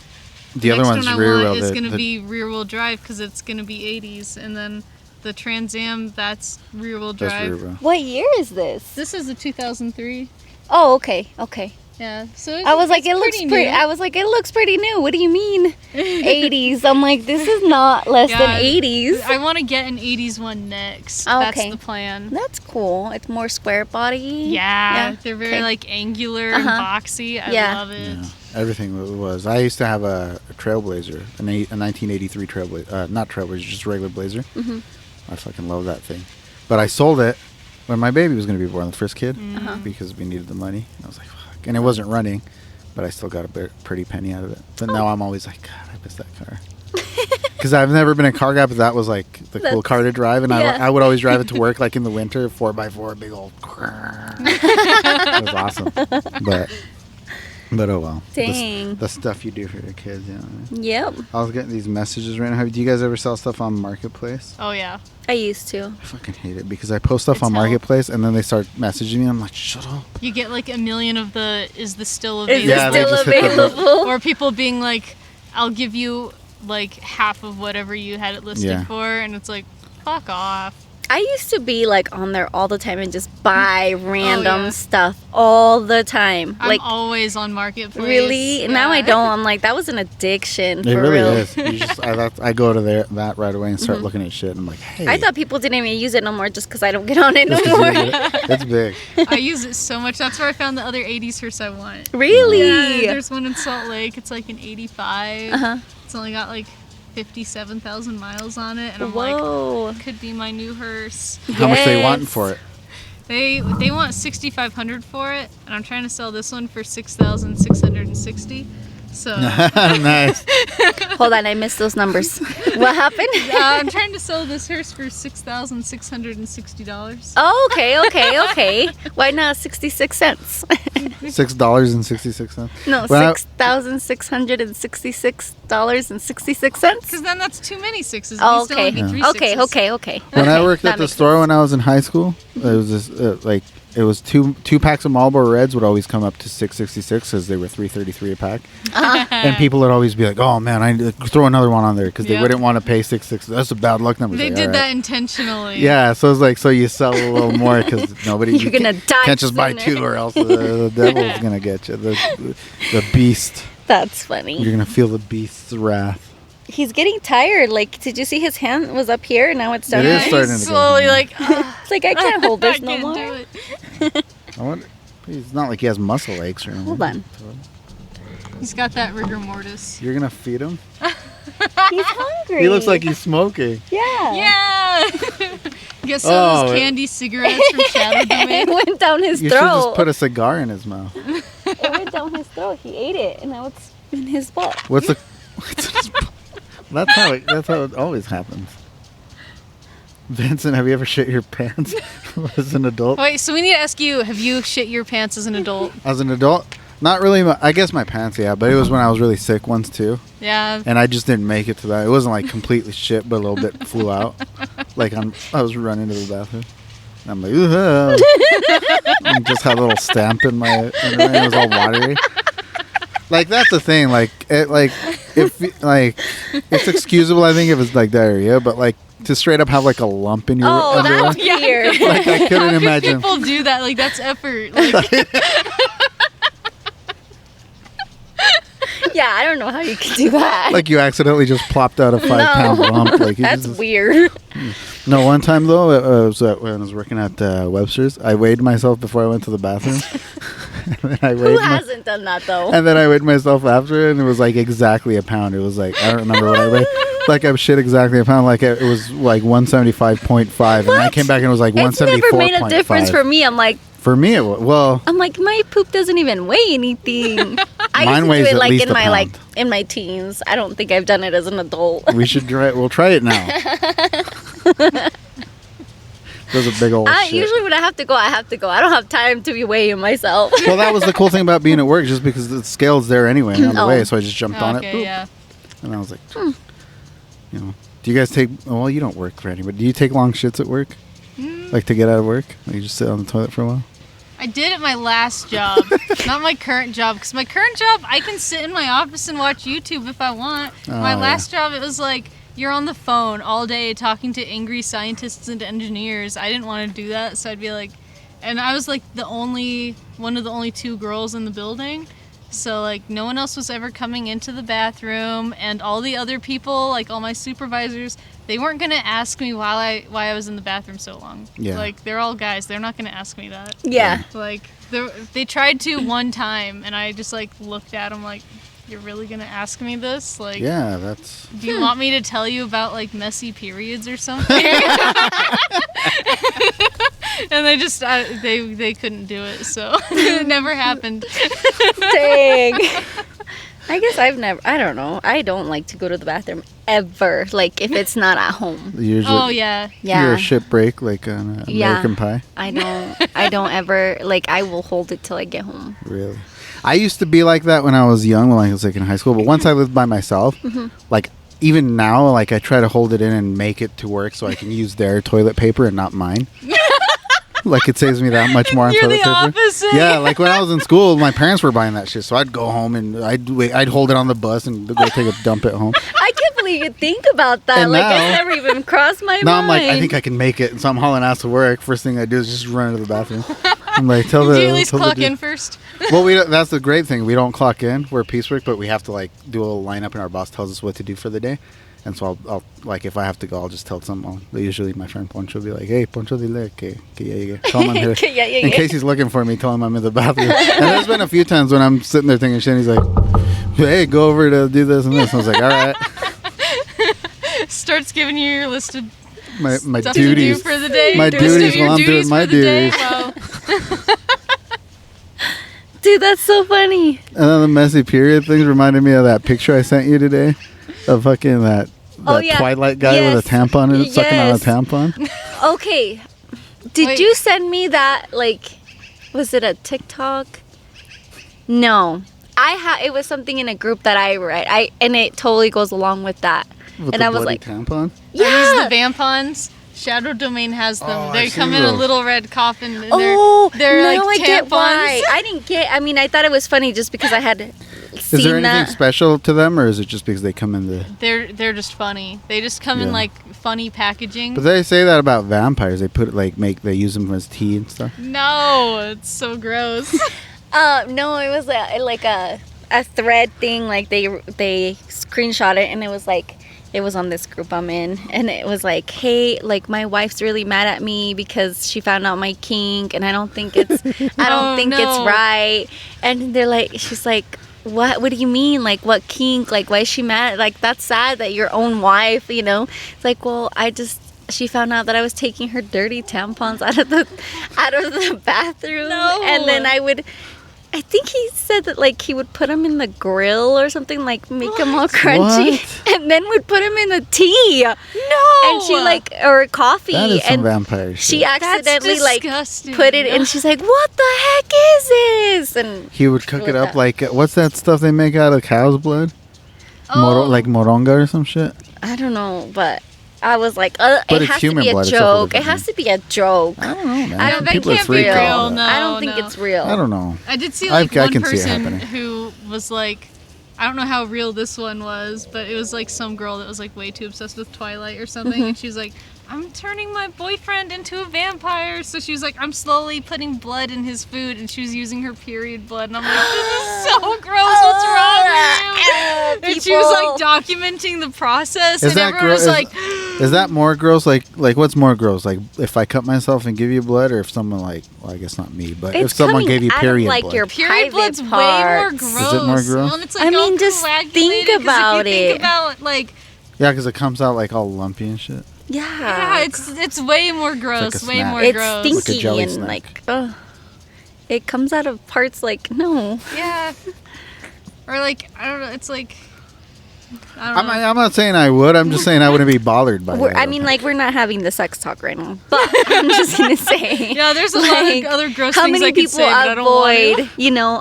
The other next one's one I rear want wheel. is going to be rear wheel drive, because it's going to be 80s, and then the Trans Am, that's rear wheel That's drive. rear wheel. What year is this? This is a 2003. Oh, okay. Okay. Yeah, so I was like, it's it looks pretty pretty. new. I was like, it looks pretty new. What do you mean, 80s? I'm like, this is not less than Yeah, 80s. I want to get an 80s one next. Oh, That's okay. the plan. That's cool. It's more square body. Yeah, they're very okay. like angular and boxy. I Yeah. love it. Yeah, everything was. I used to have a Trailblazer, a 1983 Trailblazer, not Trailblazer, just a regular Blazer. Mm-hmm. I fucking love that thing. But I sold it when my baby was going to be born, the first kid, because we needed the money. And I was like, fuck. And it wasn't running, but I still got a pretty penny out of it. But now I'm always like, God, I miss that car. Because I've never been a car guy, but that was like the cool That's- car to drive. And yeah. I would always drive it to work, like in the winter, 4x4, big old. It was awesome. But oh well. Dang. The stuff you do for your kids, you know what I mean? Yep. I was getting these messages right now. Do you guys ever sell stuff on Marketplace? Oh yeah. I used to. I fucking hate it because I post stuff It's on hell. Marketplace and then they start messaging me. I'm like, shut up. You get like a million of the is this still Is available? Yeah, it they still just hit the- available? Or people being like, I'll give you like half of whatever you had it listed Yeah. for, and it's like, fuck off. I used to be like on there all the time and just buy random yeah. stuff all the time. I'm Like always on Marketplace. really? Now I Yeah. don't. I'm like, that was an addiction It for really real. is. You just, I go to that right away and start looking at shit. And I'm like, hey. I thought people didn't even use it no more just because I don't get on it no Just 'cause more. you get it. It's big. I use it so much. That's where I found the other 80s hearse I want. Really? Yeah, there's one in Salt Lake. It's like an 85. Uh-huh. It's only got like 57,000 miles on it, and I'm Whoa. like, could be my new hearse. How much they want Yes. for it? They want 6,500 for it, and I'm trying to sell this one for 6,660. So Nice. Hold on, I missed those numbers. What happened? I'm trying to sell this hearse for $6,660. Oh, okay. Why not 66 cents? $6.66. No, Well, $6,666.66. Because then that's too many sixes. It Oh, needs to only okay. be three Okay, sixes. okay. When I Okay, worked that at the makes store sense. when I was in high school, there was this it was two packs of Marlboro Reds would always come up to $6.66 because they were $3.33 a pack, and people would always be like, "Oh man, I need to throw another one on there," because they Yep. wouldn't want to pay $6.66. That's a bad luck number. They Like, did all that right. intentionally. Yeah, so it's like so you sell a little more because nobody You're gonna die can't just buy sooner. two or else the devil's gonna get you. The beast. That's funny. You're gonna feel the beast's wrath. He's getting tired. Like, did you see his hand was up here and now it's down It is here? starting He's to go slowly down. like, It's like, I can't hold I this no can't more. do it. I wonder. It's not like he has muscle aches or anything. Hold on. He's got that rigor mortis. You're gonna feed him? He's hungry. He looks like he's smoking. Yeah. Yeah. Get some of Oh, those candy cigarettes from Shadow It Domain. went down his You should throat. just put a cigar in his mouth. It went down his throat. He ate it, and now it's in his butt. What's the? That's how it always happens. Vincent, have you ever shit your pants as an adult? Wait, so we need to ask you, have you shit your pants as an adult? As an adult, not really. I guess my pants, yeah, but it was when I was really sick once too, Yeah. and I just didn't make it to that. It wasn't like completely shit, but a little bit flew out. Like I was running to the bathroom. And I'm like, ugh. And just had a little stamp in my, and it was all watery. Like, that's the thing. Like, it's excusable, I think, if it's like diarrhea, but like to straight up have like a lump in your underwear. That's weird. Like, I couldn't How could imagine. people do that? Like, that's effort. Like, Yeah, I don't know how you can do that. Like, you accidentally just plopped out a 5-pound lump. Like, you That's just, weird. No, one time though, it was when I was working at Webster's. I weighed myself before I went to the bathroom. And then I Who weighed hasn't done that though? and then I weighed myself after, and it was like exactly a pound. It was like, I don't remember what I weighed. Like, I shit exactly a pound. Like, it was like 175.5, and I came back and it was like It's 174.5. never made a difference for me. I'm like, Well, my poop doesn't even weigh anything. I Mine used to weighs do it at like least in a my pound. in my teens. I don't think I've done it as an adult. we should try it. We'll try it now. There's a big old shit. Usually when I have to go, I have to go. I don't have time to be weighing myself. Well, that was the cool thing about being at work, just because the scale's there anyway on the Oh. way, so I just jumped on it. okay, Boop. yeah. And I was like, you know, do you guys take? Well, you don't work for anybody. Do you take long shits at work? Like to get out of work? Like you just sit on the toilet for a while? I did at my last job, not my current job. Because my current job, I can sit in my office and watch YouTube if I want. My last job, it was like you're on the phone all day talking to angry scientists and engineers. I didn't want to do that, so I'd be like, and I was like one of the only 2 girls in the building. So like no one else was ever coming into the bathroom, and all the other people, like all my supervisors, they weren't gonna ask me why I was in the bathroom so long. Yeah. Like they're all guys, they're not gonna ask me that. Yeah. Like they tried to one time, and I just like looked at them like, "You're really gonna ask me this? Like, Yeah, that's. do you want me to tell you about like messy periods or something?" And they just they couldn't do it, so it never happened. Dang. I guess I don't know. I don't like to go to the bathroom ever. Like if it's not at home. Usually, Oh yeah. Yeah. You're a shit break like on American Pie. I don't ever like I will hold it till I get home. Really? I used to be like that when I was young, when I was like in high school. But once I lived by myself, like even now, like I try to hold it in and make it to work so I can use their toilet paper and not mine. Like it saves me that much more on You're toilet the paper. opposite. Yeah, like when I was in school, my parents were buying that shit, so I'd go home and I'd hold it on the bus and go take a dump at home. I can't believe you think about that. And like now- it's never even crossed my mind. Now I'm like, I think I can make it, and so I'm hauling ass to work. First thing I do is just run into the bathroom. I'm like, Do you at least clock in first? Well, that's the great thing. We don't clock in. We're piecework, but we have to like do a little lineup, and our boss tells us what to do for the day. And so I'll like if I have to go, I'll just tell someone. Usually my friend Poncho will be like, "Hey, Poncho, dile que ya llegué." Tell him I'm here. Que ya llegué. In case he's looking for me, tell him I'm in the bathroom. And there's been a few times when I'm sitting there thinking shit, and he's like, "Hey, go over to do this and this." And I was like, "All right." Starts giving you your list of My stuff duties. to do for the day. My List of duties your while I'm doing for my the day. duties. Wow. Dude, that's so funny. And then the messy period things reminded me of that picture I sent you today of fucking that Oh, yeah. Twilight guy Yes. with a tampon in it, sucking on a Yes. tampon. Okay. Did Wait. you send me that like was it a TikTok? No. It was something in a group that I read. And it totally goes along with that. With And the I was bloody like, tampon. Are yeah. these the vampons? Shadow Domain has them. Oh, they I've come seen in a those. little red coffin. And Oh, they're now like I get tampons. why. I thought it was funny just because I had Is seen there anything that. special to them, or is it just because they come in the? They're just funny. They just come in Yeah. like funny packaging. But they say that about vampires. They put they use them as tea and stuff. No, it's so gross. No, it was like a thread thing. Like they screenshot it, and it was like it was on this group I'm in, and it was like, hey, like my wife's really mad at me because she found out my kink, and I don't think it's it's right. And they're like, she's like, what do you mean? Like what kink? Like why is she mad? Like that's sad that your own wife, you know? It's like, well, she found out that I was taking her dirty tampons out of the bathroom, No. and then I think he said that like he would put them in the grill or something, like make them all crunchy, What? and then would put them in the tea. No. And she like or coffee, That is some and vampire shit. she accidentally like disgusting. put it, and she's like, "What the heck is this?" And He would cook it With up that. like what's that stuff they make out of cow's blood? Oh. Like moronga or some shit. I don't know, but I was like, But it it's has to human be a blood, it's a whole joke. It different has to be a joke. I don't know, man. I don't that People are can't be freaked out real. about that. No, I don't think no. it's real. I don't know. I did see I like can one see it person happening. who was like, I don't know how real this one was, but it was like some girl that was like way too obsessed with Twilight or something, and she was like, I'm turning my boyfriend into a vampire. So she was like, I'm slowly putting blood in his food, and she was using her period blood, and I'm like, this is so gross. What's wrong with you? And she was like documenting the process, and everyone was like, Is that more gross? Like what's more gross? Like if I cut myself and give you blood, or if someone like, well, I guess not me, but if It's someone coming gave you out of, period like, blood. your period blood's private way more parts. gross. Is it more gross? Well, and it's, like, I mean, all just coagulated, think 'cause about if you think it. about like, Yeah, because it comes out like all lumpy and shit. yeah, it's way more gross, a way snack. more It's gross. Like a stinky jelly and snack. like, it comes out of parts like, no. Yeah. Or like, I don't know, it's like, I don't know. I'm not saying I would. I'm just saying I wouldn't be bothered by it. I mean, like, we're not having the sex talk right now, but I'm just gonna say. Yeah, there's a lot of other gross how things many I could people say, but I don't want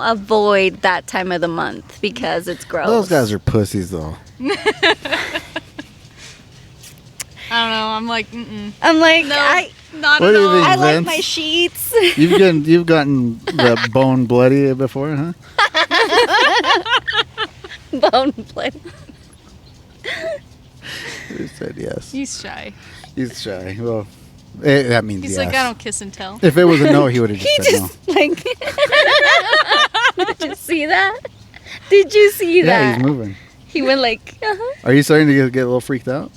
to. avoid that time of the month because it's gross. Those guys are pussies, though. I don't know, I'm like, I'm like, no, I not What at do you all. think? like Vince? my sheets. You've gotten the bone bloody before, huh? Bone blood. He said yes. He's shy. He's shy. Well, that means He's yes. like, I don't kiss and tell. If it was a no, he would have He just said no. just like. Did you see that? Did you see Yeah, that? he's moving. He went like. Uh-huh. Are you starting to get a little freaked out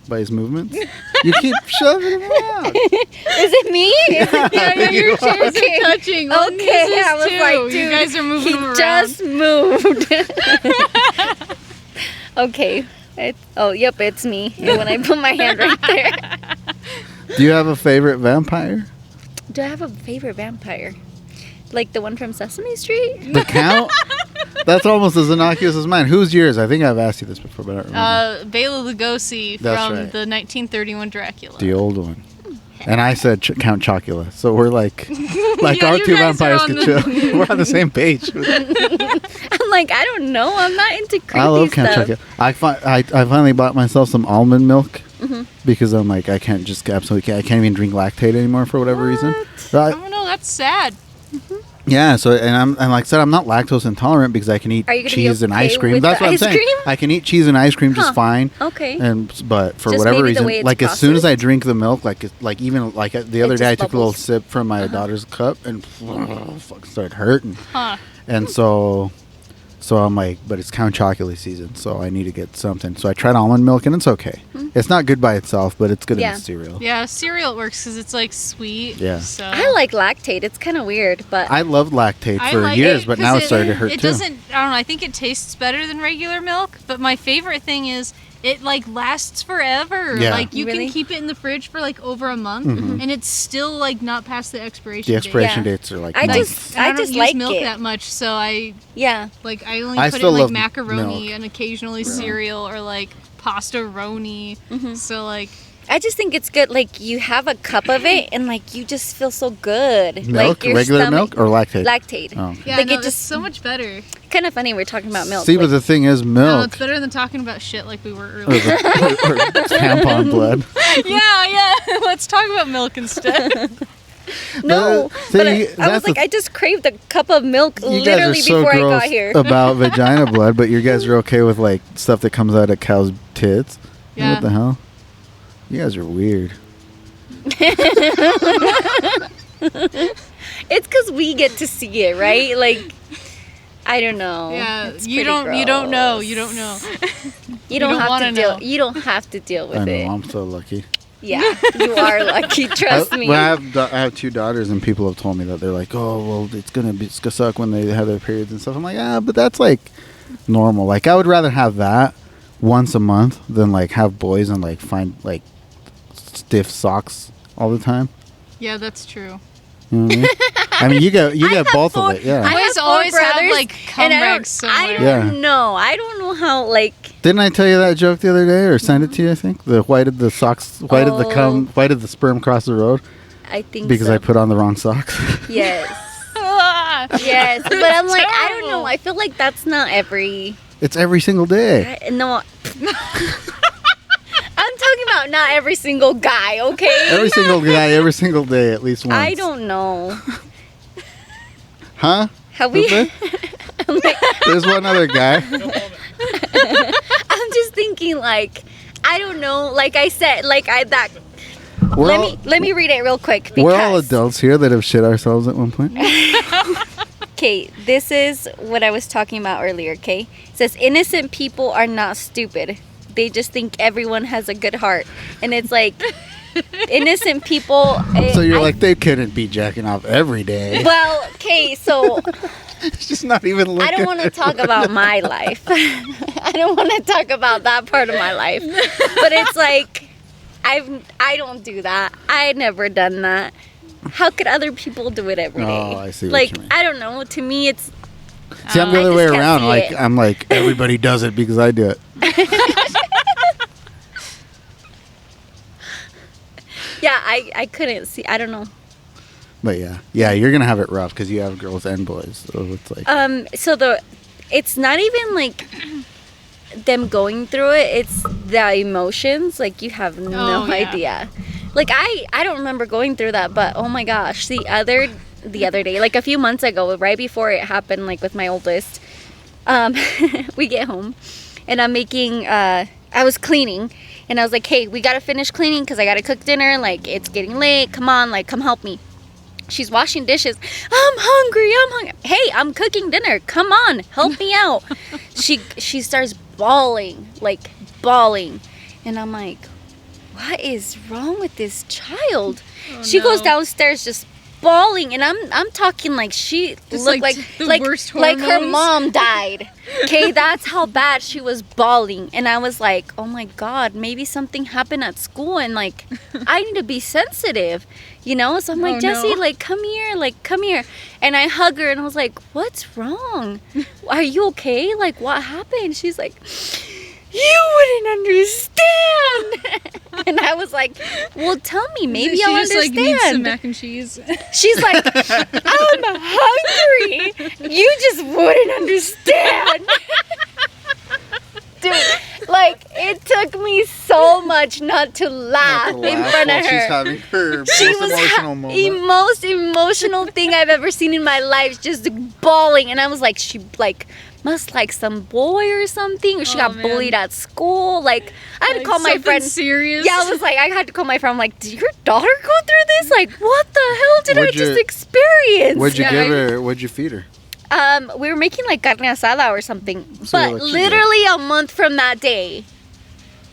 by his movements? You keep shoving him out. Is it me? Yeah, your You chairs Okay. are touching. Well, Okay, this is I was too. like, dude, you guys are moving he him around. just moved. Okay. Yep, it's me. And when I put my hand right there. Do you have a favorite vampire? Do I have a favorite vampire? Like the one from Sesame Street? The Count? That's almost as innocuous as mine. Who's yours? I think I've asked you this before, but I don't remember. Bela Lugosi That's from right. the 1931 Dracula. The old one. And I said Count Chocula. So we're like Yeah, our you two guys are vampires on could the- chill. We're on the same page. I'm like, I don't know. I'm not into creepy I love Count stuff. Chocula. I finally bought myself some almond milk Mm-hmm. because I'm like, I can't even drink lactate anymore for whatever reason. I Right? don't know. That's sad. Yeah, so and like I said, I'm not lactose intolerant because I can eat Are you gonna be cheese and okay ice cream. with That's the what I'm ice saying. cream? I can eat cheese and ice cream just Huh. fine. Okay. But for Just whatever maybe the reason, way it's like as soon as I processed? drink the milk, like the other It day, I just took a little bubbles. sip from my daughter's cup and fucking started hurting. Huh. And so I'm like, but it's Count Chocula season, so I need to get something. So I tried almond milk and it's okay. It's not good by itself, but it's good Yeah. in the cereal. Yeah, cereal works because it's like sweet. Yeah. So I like lactate. It's kind of weird, but I loved lactate I for like years, it but 'cause now it's starting to hurt it too. doesn't. I don't know. I think it tastes better than regular milk. But my favorite thing is it like lasts forever. Yeah. Like you Really? can keep it in the fridge for like over a month, Mm-hmm. and it's still like not past the expiration. The expiration Yeah. dates are like I months. just- Date. And I don't just use like milk it. that much, so I yeah. only I put still in like love macaroni milk. and occasionally cereal or like pasta roni. Mm-hmm. So like I just think it's good. Like you have a cup of it, and like you just feel so good. Milk, like your regular stomach- milk, or lactate? Lactate. Oh. yeah, Like, no, it it's just- so much better. Kind of funny we're talking about milk. See, but like, the thing is, No, milk it's better than talking about shit like we were or, earlier. or tampon blood. yeah. Let's talk about milk instead. no, See, but I that's was like, the- I just craved a cup of milk You guys are literally so before I gross got here. about vagina blood, but you guys are okay with like stuff that comes out of cows' tits. Yeah. What the hell? You guys are weird. It's because we get to see it, right? Like, I don't know. Yeah, It's you pretty don't know. gross. You don't know. You don't don't have wanna to deal. know. You don't have to deal with I know. it. I'm so lucky. Yeah, you are lucky. Trust me. When I have two daughters, and people have told me that they're like, "Oh, well, it's gonna suck when they have their periods and stuff." I'm like, "Ah, but that's like normal. Like, I would rather have that once a month than like have boys and like find like stiff socks all the time." Yeah, that's true. You know what I mean? I mean, you get both of it. Yeah. I Boys have always four have, brothers, like, cum and rags I somewhere. don't Yeah. know. I don't know how. Like, Didn't I tell you that joke the other day, or send it to you? I think why did the sperm cross the road? I think Because so. I put on the wrong socks. Yes. Ah, Yes, but I'm like, I don't terrible. know. I feel like that's not every. It's every single day. No. I'm talking about not every single guy, okay? Every single guy, every single day, at least once. I don't know. Huh? Have we? Who's that? There's one other guy. I'm just thinking, like, I don't know. Like I said, let me read it real quick. Because, We're all adults here that have shit ourselves at one point. Okay, this is what I was talking about earlier, okay? It says, innocent people are not stupid. They just think everyone has a good heart. And it's like, innocent people... So you're like, they couldn't be jacking off every day. Well, okay, so... It's just not even looking. I don't want to talk about my life. I don't want to talk about that part of my life. But it's like, I don't do that. I never done that. How could other people do it every day? Oh, I see what Like, you mean. I don't know. To me, it's... See, I'm the other I way just can't around. see Like, it. I'm like, everybody does it because I do it. Yeah, I couldn't see. I don't know. But yeah, you're gonna have it rough because you have girls and boys. So it's like, So it's not even like them going through it. It's the emotions. Like, you have no Oh, yeah. idea. Like, I don't remember going through that, but oh my gosh, the other day, like a few months ago, right before it happened, like with my oldest, we get home and I'm making, I was cleaning and I was like, hey, we gotta finish cleaning because I gotta cook dinner. Like, it's getting late. Come on, like, come help me. She's washing dishes. I'm hungry. Hey, I'm cooking dinner. Come on, help me out. She starts bawling, and I'm like, what is wrong with this child? Oh, She goes no. downstairs just bawling, and I'm talking like she Just looked like like the worst like her hormones. mom died. Okay, that's how bad she was bawling, and I was like, oh my god, maybe something happened at school, and like I need to be sensitive, you know. So I'm like, Oh, Jessie, no. like come here, and I hug her, and I was like, what's wrong? Are you okay? Like, what happened? She's like, you wouldn't understand. And I was like, well, tell me, maybe she I'll just like understand. needs some mac and cheese. She's like, I'm hungry. You just wouldn't understand. Dude, like, it took me so much not to laugh in front of She's her. having her She most was emotional the moment. most emotional thing I've ever seen in my life, just bawling. And I was like, she like must like some boy or something, or she Oh, got man. bullied at school. Like, I had to Like, call my something friend. serious. Yeah, I was like, I had to call my friend. I'm like, did your daughter go through this? Like, what the hell did I What'd you- just experience? What'd you Yeah, give her? What'd you feed her? We were making like carne asada or something, So but what she literally a month from that day,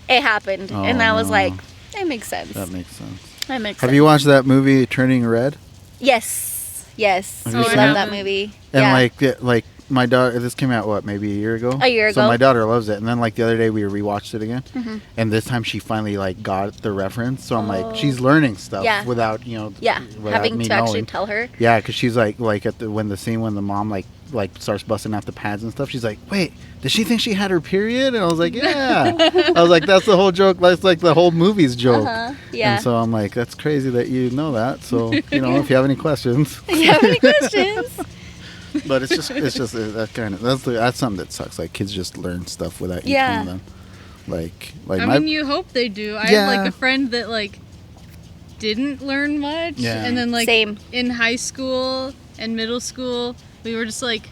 it happened, Oh, and I was no. like, that makes sense. That makes sense. That makes Have sense. you watched that movie Turning Red? Yes, Have we you love seen that it? movie. And yeah. like my daughter, this came out what, maybe a year ago? A year So ago. my daughter loves it. And then like the other day we rewatched it again. Mhm. And this time she finally like got the reference. So I'm Oh. like, she's learning stuff Yeah. without, you know, Yeah, without having me to actually knowing. tell her. Yeah, because she's like at when the mom like starts busting out the pads and stuff. She's like, wait, did she think she had her period? And I was like, yeah. I was like, that's the whole joke. That's like the whole movie's joke. Yeah. And so I'm like, that's crazy that you know that. So, you know, if you have any questions. You have any questions? But it's just that kind of that's something that sucks. Like kids just learn stuff without you Yeah. telling them. Like I my mean, you hope they do. I Yeah. have like a friend that like didn't learn much, Yeah. and then like Same. in high school and middle school, we were just like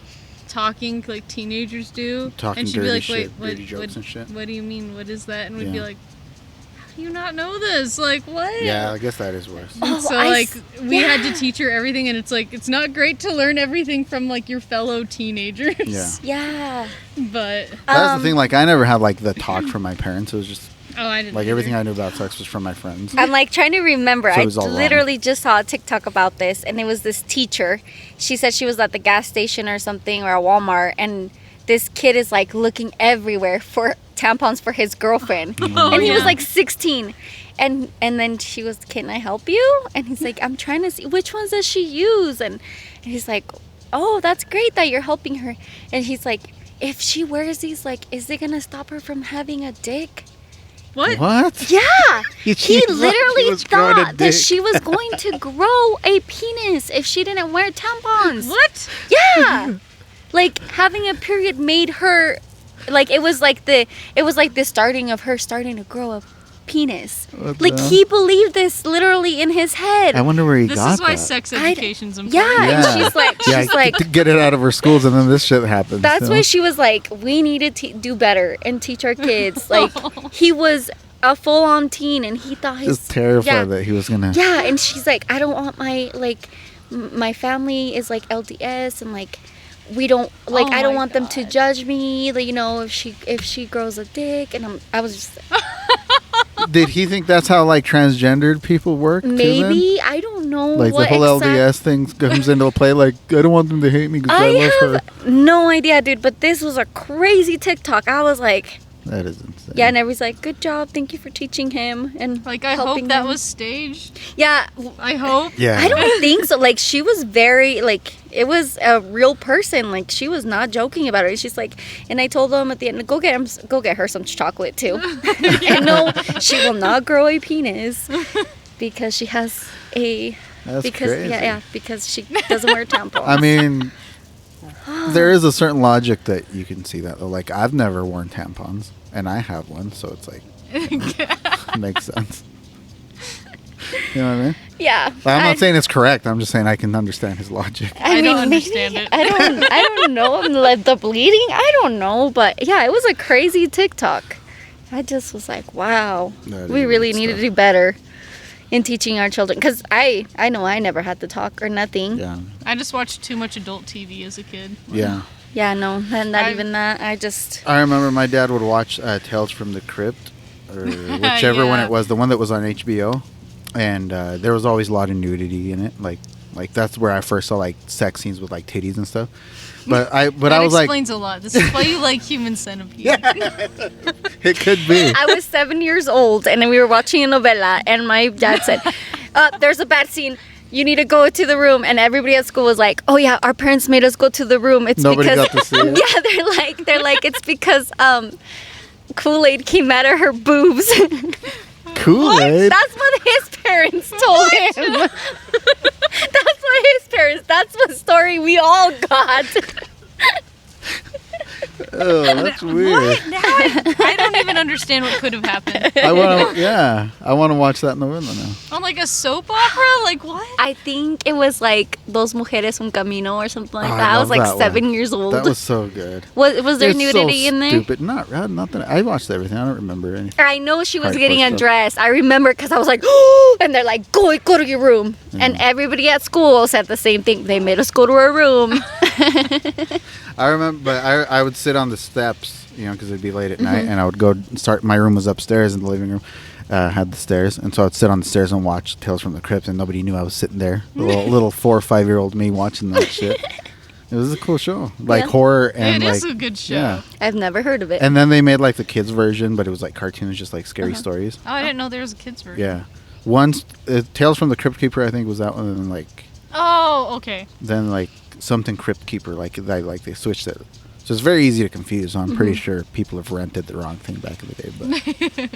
talking like teenagers do, Talking and she'd be dirty like, shit, "Wait, dirty jokes and shit." what do you mean? What is that?" And we'd be Yeah. like, "How do you not know this? Like what?" yeah, I guess that is worse. And so I like s- we had yeah. to teach her everything, and it's like it's not great to learn everything from like your fellow teenagers. Yeah. Yeah. But That's Um, the thing. Like I never had like the talk from my parents. It was just I didn't like either. everything I knew about sex was from my friends. I'm like trying to remember. So it I was all wrong. literally just saw a TikTok about this, and it was this teacher. She said she was at the gas station or something, or a Walmart, and this kid is like looking everywhere for tampons for his girlfriend, Oh, and he was yeah. like 16. And then she was, "Can I help you?" And he's like, "I'm trying to see which ones does she use." And he's like, "Oh, that's great that you're helping her." And he's like, "If she wears these, like, is it gonna stop her from having a dick?" What? What? Yeah. He He thought literally she was growing a thought that dick. she was going to grow a penis if she didn't wear tampons. What? Yeah. Like having a period made her like it was like the starting of her starting to grow penis. What Like the- he believed this literally in his head. I wonder where he This got is why that. sex education's important. Yeah, Yeah. and she's like, to get it out of her schools, and then this shit happens. that's you know? why she was like, we need to do better and teach our kids. Like he was a full-on teen, and he thought his Just terrified that he was gonna. yeah, and she's like, I don't want my family is like LDS, and like we don't like Oh I don't my want them to God. judge me, like, you know, if she grows a dick, and I was just Did he think that's how like transgendered people work? too, then? maybe I don't know Like what the whole exact- LDS thing comes into play. Like I don't want them to hate me because I love her. have no idea, dude, but this was a crazy TikTok. I was like, That is insane. yeah, and everybody's like, good job, thank you for teaching him, and Like, I helping hope that him. was staged. Yeah, I hope. Yeah. I don't think so. Like, she was very, like, it was a real person. Like, she was not joking about it. She's like, and I told them at the end, go get her some chocolate too. And no, she will not grow a penis because she has a, That's because crazy. yeah, because she doesn't wear tampons. I mean, there is a certain logic that you can see that though. Like I've never worn tampons, and I have one, so it's like makes sense. You know what I mean? yeah. I'm not saying it's correct. I'm just saying I can understand his logic. I don't maybe- understand it. I don't know. Like the bleeding, I don't know, but yeah, it was a crazy TikTok. I just was like, wow, That we is really good need to stuff. do better in teaching our children. Because I know I never had to talk or nothing. Yeah. I just watched too much adult TV as a kid. Yeah. Yeah, no, and not I- even that. I just I remember my dad would watch Tales from the Crypt, or whichever one Yeah. it was, the one that was on HBO, and there was always a lot of nudity in it. Like that's where I first saw like sex scenes with like titties and stuff. But I That was like, explains a lot. This is why you like Human Centipede. it could be. I was 7 years old, and then we were watching a novela, and my dad said, "There's a bad scene. You need to go to the room." And everybody at school was like, "Oh yeah, our parents made us go to the room. It's Nobody because got to see it. yeah, they're like it's because Kool-Aid came out of her boobs." Kool-Aid. That's what his parents told him. That's what his parents. That's what story we all got. Oh, that's weird. Now I don't even understand what could have happened. I want to watch that novella now. On like a soap opera? Like what? I think it was like Dos Mujeres Un Camino or something like Oh, that. I was love like that 7 one. years old. That was so good. Was there It's nudity so in there? Stupid. Nothing. I watched everything. I don't remember anything. I know she was Hardcore getting stuff. undressed. I remember because I was like, oh, and they're like, go to your room. And everybody at school said the same thing. They made us go to our room. I remember, but I would sit on the steps, you know, because it'd be late at night, Mm-hmm. and I would go start. My room was upstairs in the living room, had the stairs, and so I'd sit on the stairs and watch Tales from the Crypt, and nobody knew I was sitting there. Little 4 or 5 year old me watching that shit. It was a cool show, like Yeah. horror and It like is a good show. yeah. I've never heard of it. And then they made like the kids version, but it was like cartoons, just like scary stories. Oh, I didn't know there was a kids version. Yeah, once Tales from the Crypt Keeper, I think was that one, and then like something Crypt Keeper, like they switched it. So it's very easy to confuse. So I'm pretty sure people have rented the wrong thing back in the day,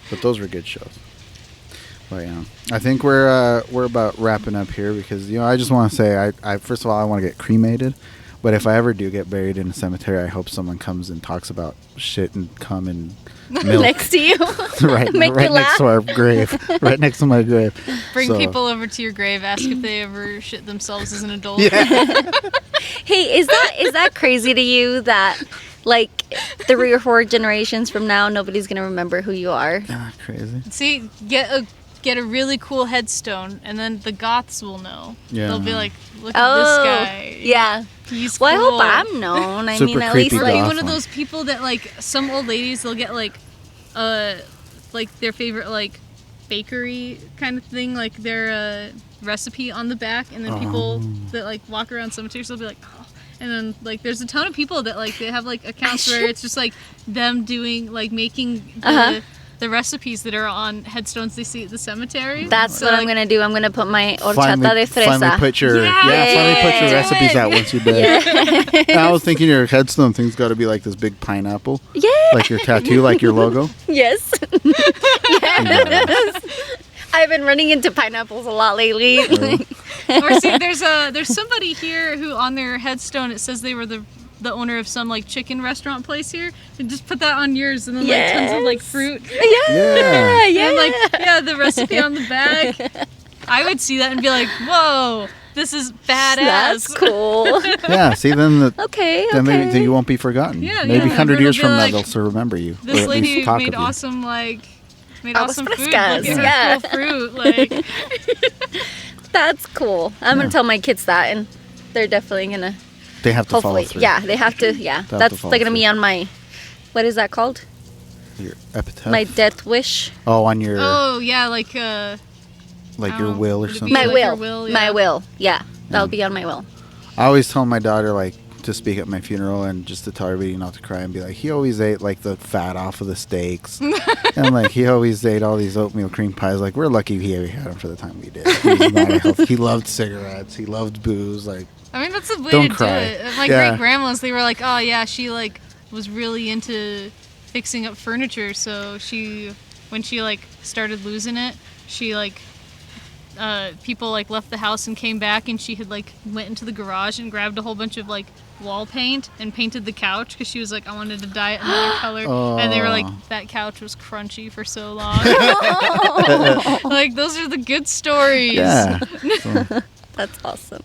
but those were good shows. But yeah, I think we're about wrapping up here because I just want to say I first of all I want to get cremated, but if I ever do get buried in a cemetery, I hope someone comes and talks about shit and cum and milk Next to you. right Make you next laugh. to our grave, right next to my grave. Bring So- people over to your grave, ask if they ever shit themselves as an adult. Hey, is that crazy to you that like 3 or 4 generations from now nobody's gonna remember who you are? Ah, crazy. See, get a really cool headstone, and then the goths will know. Yeah. They'll be like, look at this guy. Yeah. He's Well, cool. I hope I'm known. I Super mean, at creepy least Or be like goth. one of one. those people that like some old ladies, they'll get like their favorite like bakery kind of thing, like their recipe on the back, and then people that like walk around cemeteries will be like, oh. And then like there's a ton of people that like they have like accounts where it's just like them doing like making the recipes that are on headstones they see at the cemetery. that's So, what I'm like, gonna do. I'm gonna put my horchata Finally de fresa. put your Yeah, finally put your do recipes it. out once you're dead. And I was thinking your headstone thing's got to be like this big pineapple, Yeah. like your tattoo, like your logo. Yes. Yes. I've been running into pineapples a lot lately. or see, there's somebody here who on their headstone it says they were the the owner of some like chicken restaurant place here, and just put that on yours, and then like tons of like fruit. Yeah. And like the recipe on the bag. I would see that and be like, whoa, this is badass. That's cool. Yeah, see, then Okay. then maybe you won't be forgotten. Yeah, maybe yeah. 100 years from Everyone will now be they'll like, still remember you. This or at lady least talk made of you. awesome food. Aguas Look frescas, at her yeah. cool fruit. Like, That's cool. I'm gonna tell my kids that, and they're definitely gonna. They have to follow Hopefully, through. yeah, they have to. Yeah, have to that's follow like gonna be through. on my. What is that called? Your epitaph. My death wish. Oh, on your oh yeah, like like your oh, will or would it be something. My like will. your will, My yeah. will. Yeah, that'll be on my will. I always tell my daughter like to speak at my funeral and just to tell everybody not to cry and be like, he always ate like the fat off of the steaks and like he always ate all these oatmeal cream pies. Like we're lucky he ever had them for the time we did. He was not a healthy. He loved cigarettes. He loved booze. Like I mean, that's the way Don't to cry. do it. My Yeah. great grandmas, they were like, oh yeah, she like was really into fixing up furniture. So when she like started losing it, she like people like left the house and came back, and she had like went into the garage and grabbed a whole bunch of like wall paint and painted the couch because she was like, I wanted to dye it another color. And they were like, that couch was crunchy for so long. Like those are the good stories. yeah. That's awesome.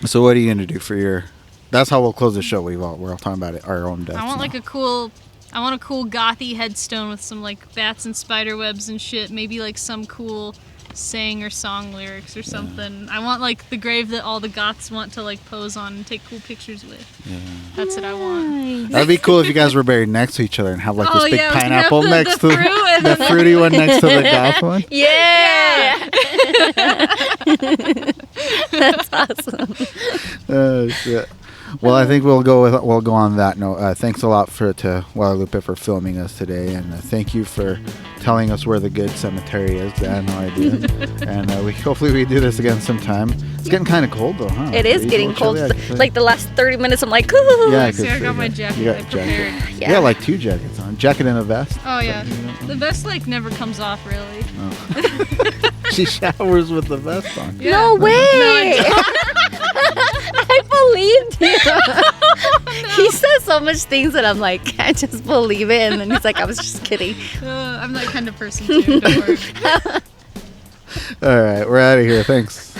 So what are you gonna do for your? That's how we'll close the show. We're all talking about it, our own deaths. I want now. like a cool gothy headstone with some like bats and spider webs and shit. Maybe like some cool saying or song lyrics or something. I want like the grave that all the goths want to like pose on and take cool pictures with. Yeah. That's what I want. That'd be cool if you guys were buried next to each other and have like Oh, this big yeah, we can pineapple have the next to fruit. the fruity one next to the goth one. Yeah. That's awesome. Oh shit. Well, I think we'll go on that note. Thanks a lot to Guadalupe for filming us today, and thank you for telling us where the good cemetery is. I had no idea. And hopefully we do this again sometime. It's getting kind of cold though, huh? It is Are you getting a little cold. chilly? I can Like the last 30 minutes, I'm like, ooh. Yeah, See, good I for got you. my jacket. You got I a prepared. jacket. Yeah. You got like 2 jackets on. Jacket and a vest. Oh yeah. The vest like never comes off really. She showers with the vest on. Yeah. No way. I believed you. He says so much things that I'm like, I just believe it. And then he's like, I was just kidding. I'm that kind of person too. Don't worry. All right, we're out of here. Thanks.